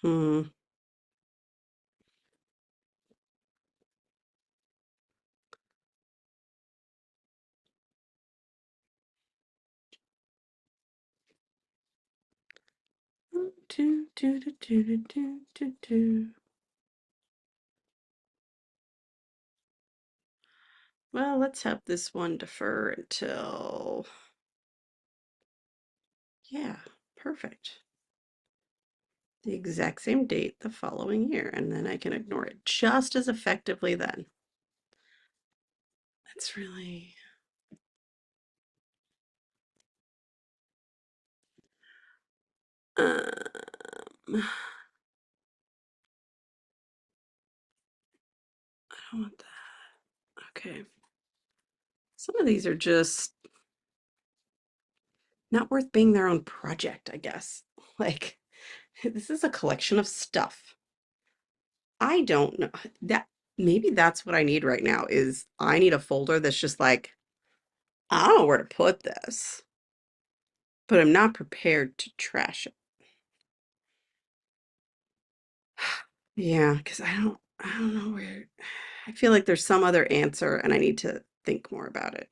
Hmm. do, do, do, do, do, do, do. Well, let's have this one defer until, yeah, perfect. The exact same date the following year, and then I can ignore it just as effectively then. That's really, I don't want that. Okay. Some of these are just not worth being their own project, I guess. Like, this is a collection of stuff. I don't know that maybe that's what I need right now is I need a folder that's just like, I don't know where to put this, but I'm not prepared to trash it. Yeah, because I don't know where I feel like there's some other answer and I need to think more about it.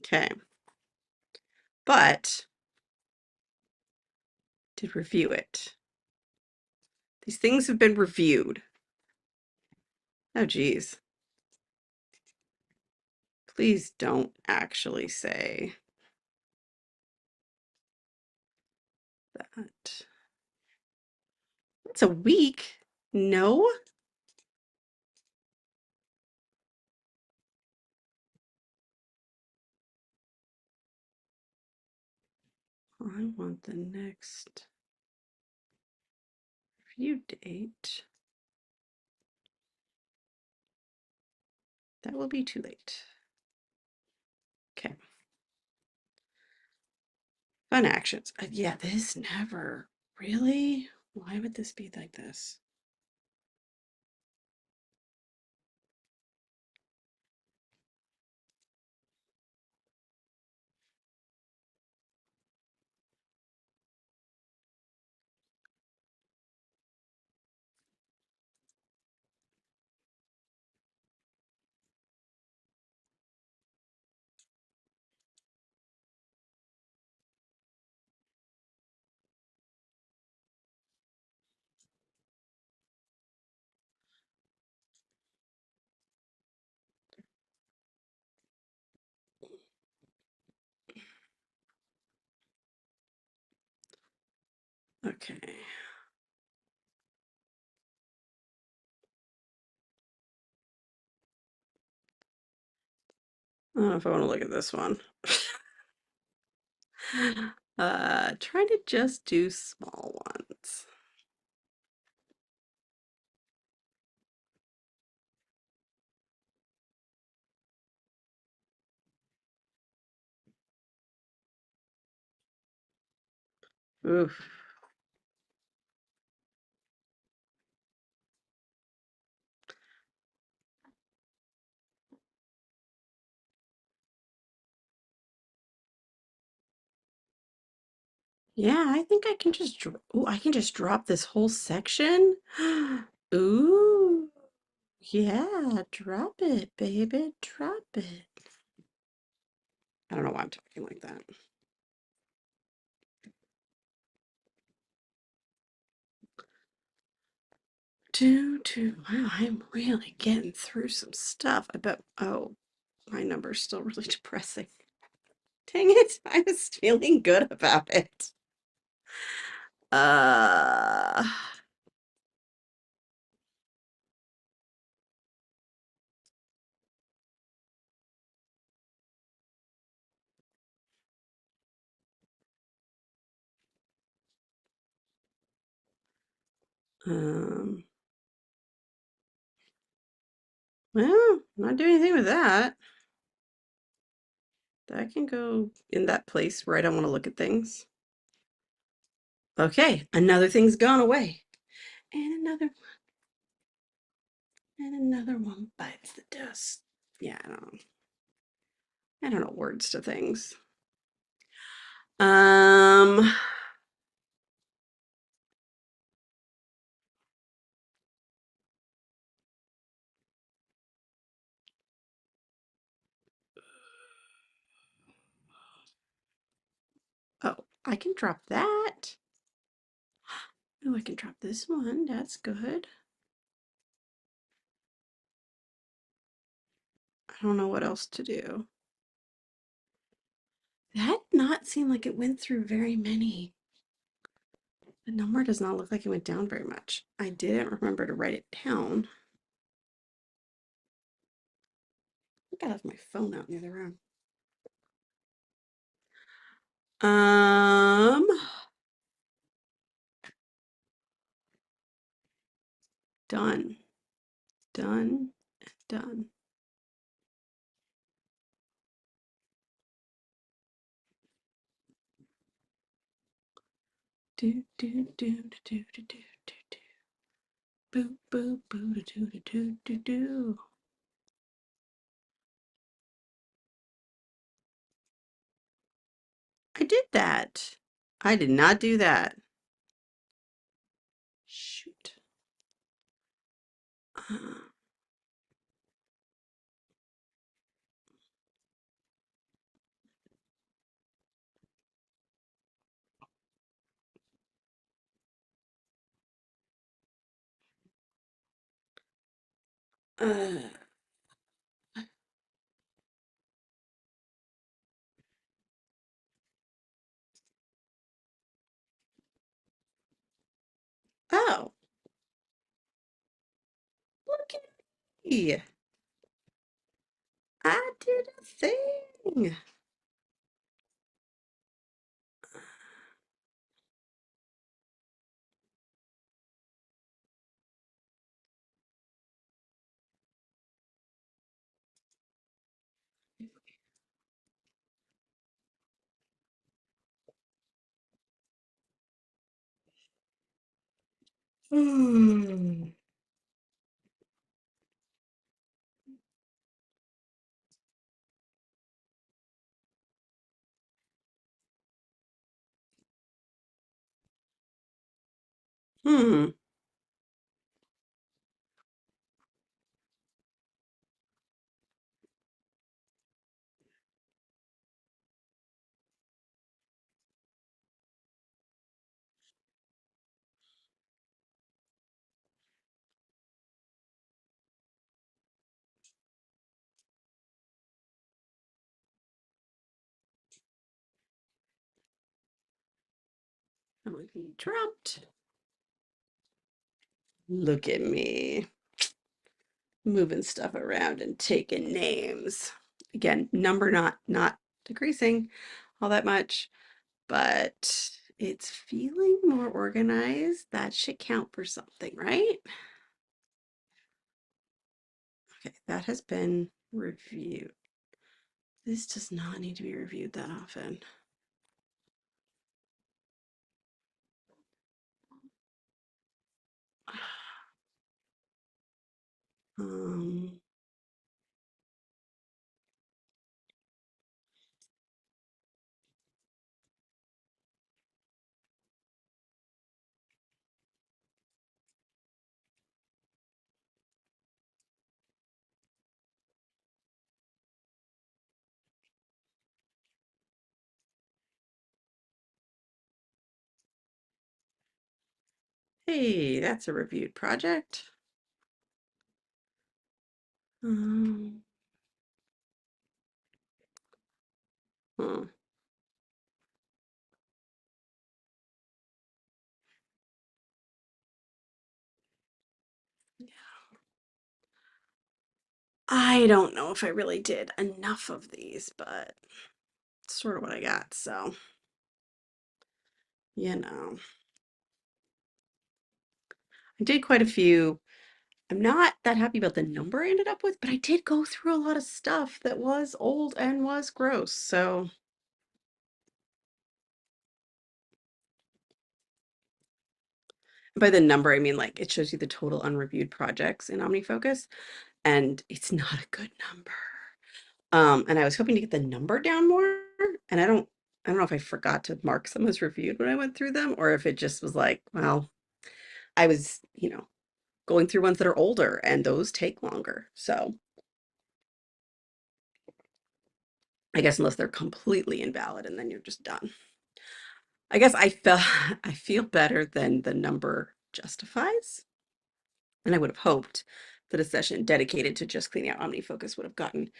Okay. But to review it. These things have been reviewed. Oh, geez. Please don't actually say that. It's a week. No. I want the next review date. That will be too late. Okay. Fun actions. Yeah, this never really. Why would this be like this? Okay. I don't know if I want to look at this one. Try to just do small ones. Oof. Yeah, I think I can just I can just drop this whole section. Ooh. Yeah, drop it, baby, drop it. I don't know why I'm talking like that. Wow, I'm really getting through some stuff. I bet, oh, my number's still really depressing. Dang it, I was feeling good about it. Uh, um, well, not doing anything with that. That can go in that place where I don't want to look at things. Okay, another thing's gone away. And another one bites the dust. Yeah, I don't know words to things. Um, I can drop that. Oh, I can drop this one. That's good. I don't know what else to do. That not seem like it went through very many. The number does not look like it went down very much. I didn't remember to write it down. I gotta have my phone out in the other room. Um, done, done, done. Do do do do do do do do do. Boo boo boo do do do do do do. I did that. I did not do that. Shoot. Uh, oh, look at me. I did a thing. Hmm. Hmm. I'm gonna be dropped. Look at me moving stuff around and taking names. Again, number not decreasing all that much, but it's feeling more organized. That should count for something, right? Okay, that has been reviewed. This does not need to be reviewed that often. Um, hey, that's a reviewed project. Um, huh. I don't know if I really did enough of these, but it's sort of what I got, so you know. I did quite a few. I'm not that happy about the number I ended up with, but I did go through a lot of stuff that was old and was gross, so by the number, I mean like it shows you the total unreviewed projects in OmniFocus, and it's not a good number. And I was hoping to get the number down more, and I don't know if I forgot to mark some as reviewed when I went through them, or if it just was like, well, I was, going through ones that are older and those take longer. So I guess unless they're completely invalid and then you're just done. I guess I felt I feel better than the number justifies. And I would have hoped that a session dedicated to just cleaning out OmniFocus would have gotten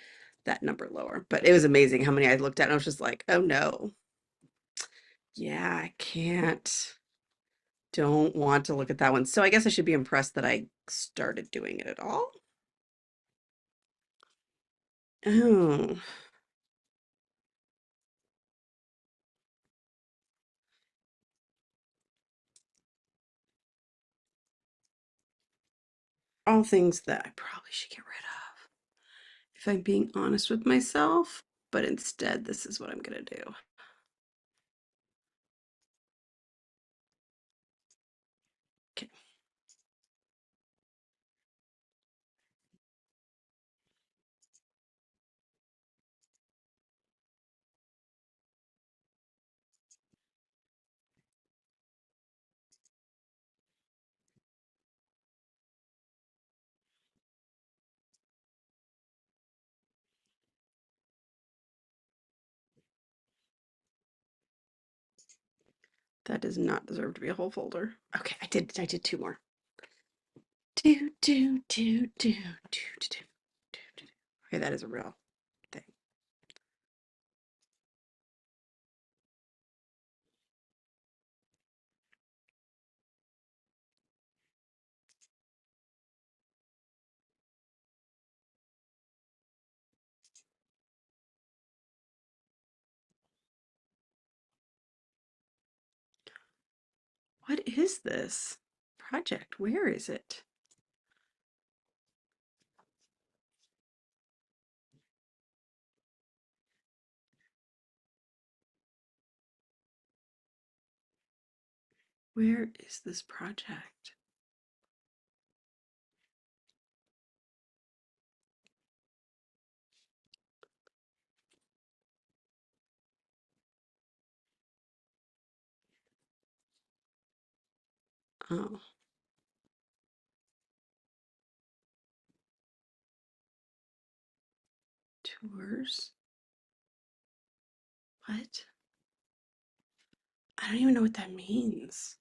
that number lower. But it was amazing how many I looked at and I was just like, oh no. Yeah, I can't. Don't want to look at that one. So I guess I should be impressed that I started doing it at all. Oh, all things that I probably should get rid of if I'm being honest with myself. But instead, this is what I'm going to do. Okay. That does not deserve to be a whole folder. Okay, I did two more. Do. Okay, that is a real thing. What is this project? Where is it? Where is this project? Oh, tours. What? I don't even know what that means.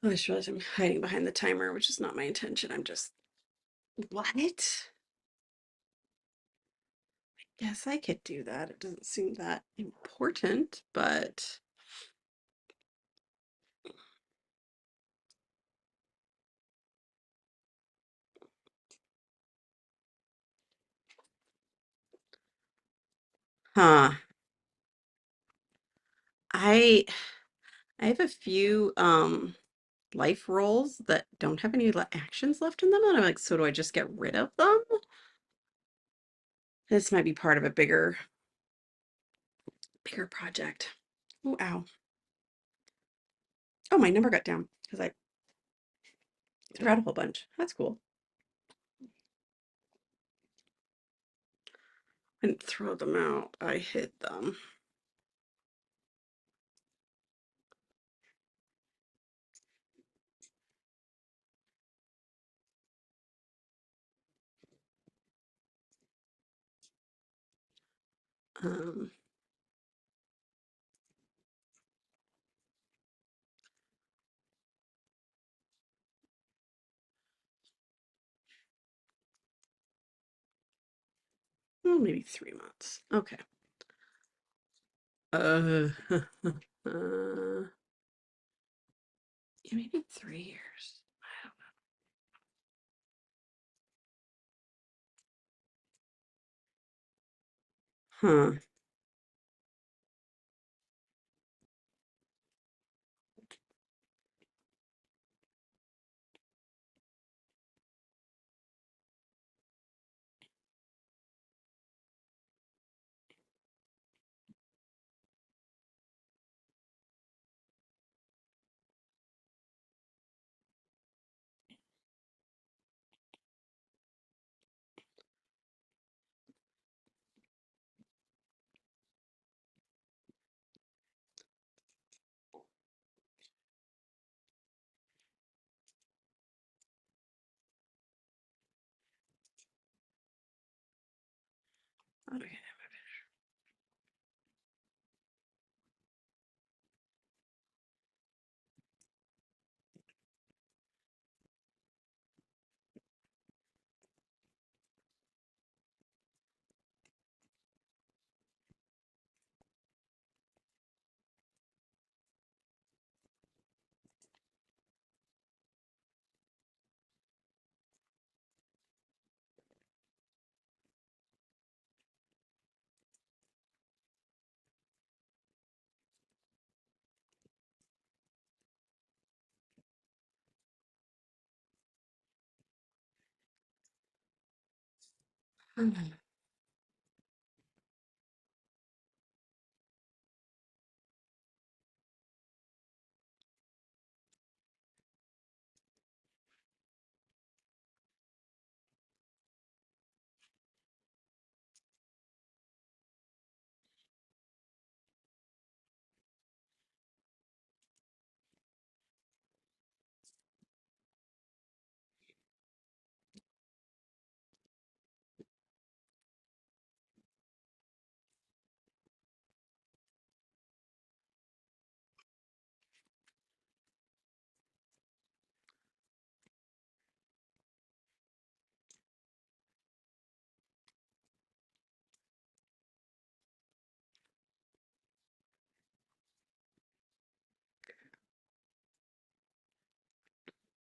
Oh, I just realized I'm hiding behind the timer, which is not my intention. I'm just, what? Yes, I could do that. It doesn't seem that important, but huh. I I have a few life roles that don't have any actions left in them, and I'm like, so do I just get rid of them? This might be part of a bigger project. Oh, ow. Oh, my number got down because I threw out a whole bunch. That's cool. I didn't throw them out. I hid them. Um, well, maybe 3 months. Okay. Uh, yeah, maybe 3 years. I don't know. Huh. Okay.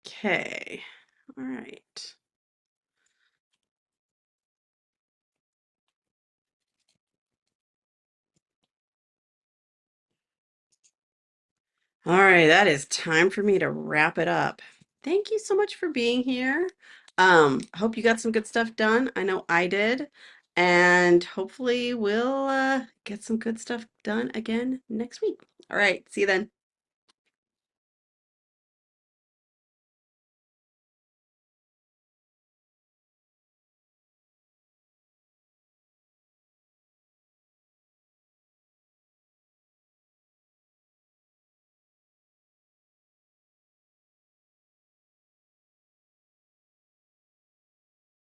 Okay. All right. All right, that is time for me to wrap it up. Thank you so much for being here. Hope you got some good stuff done. I know I did. And hopefully we'll get some good stuff done again next week. All right, see you then.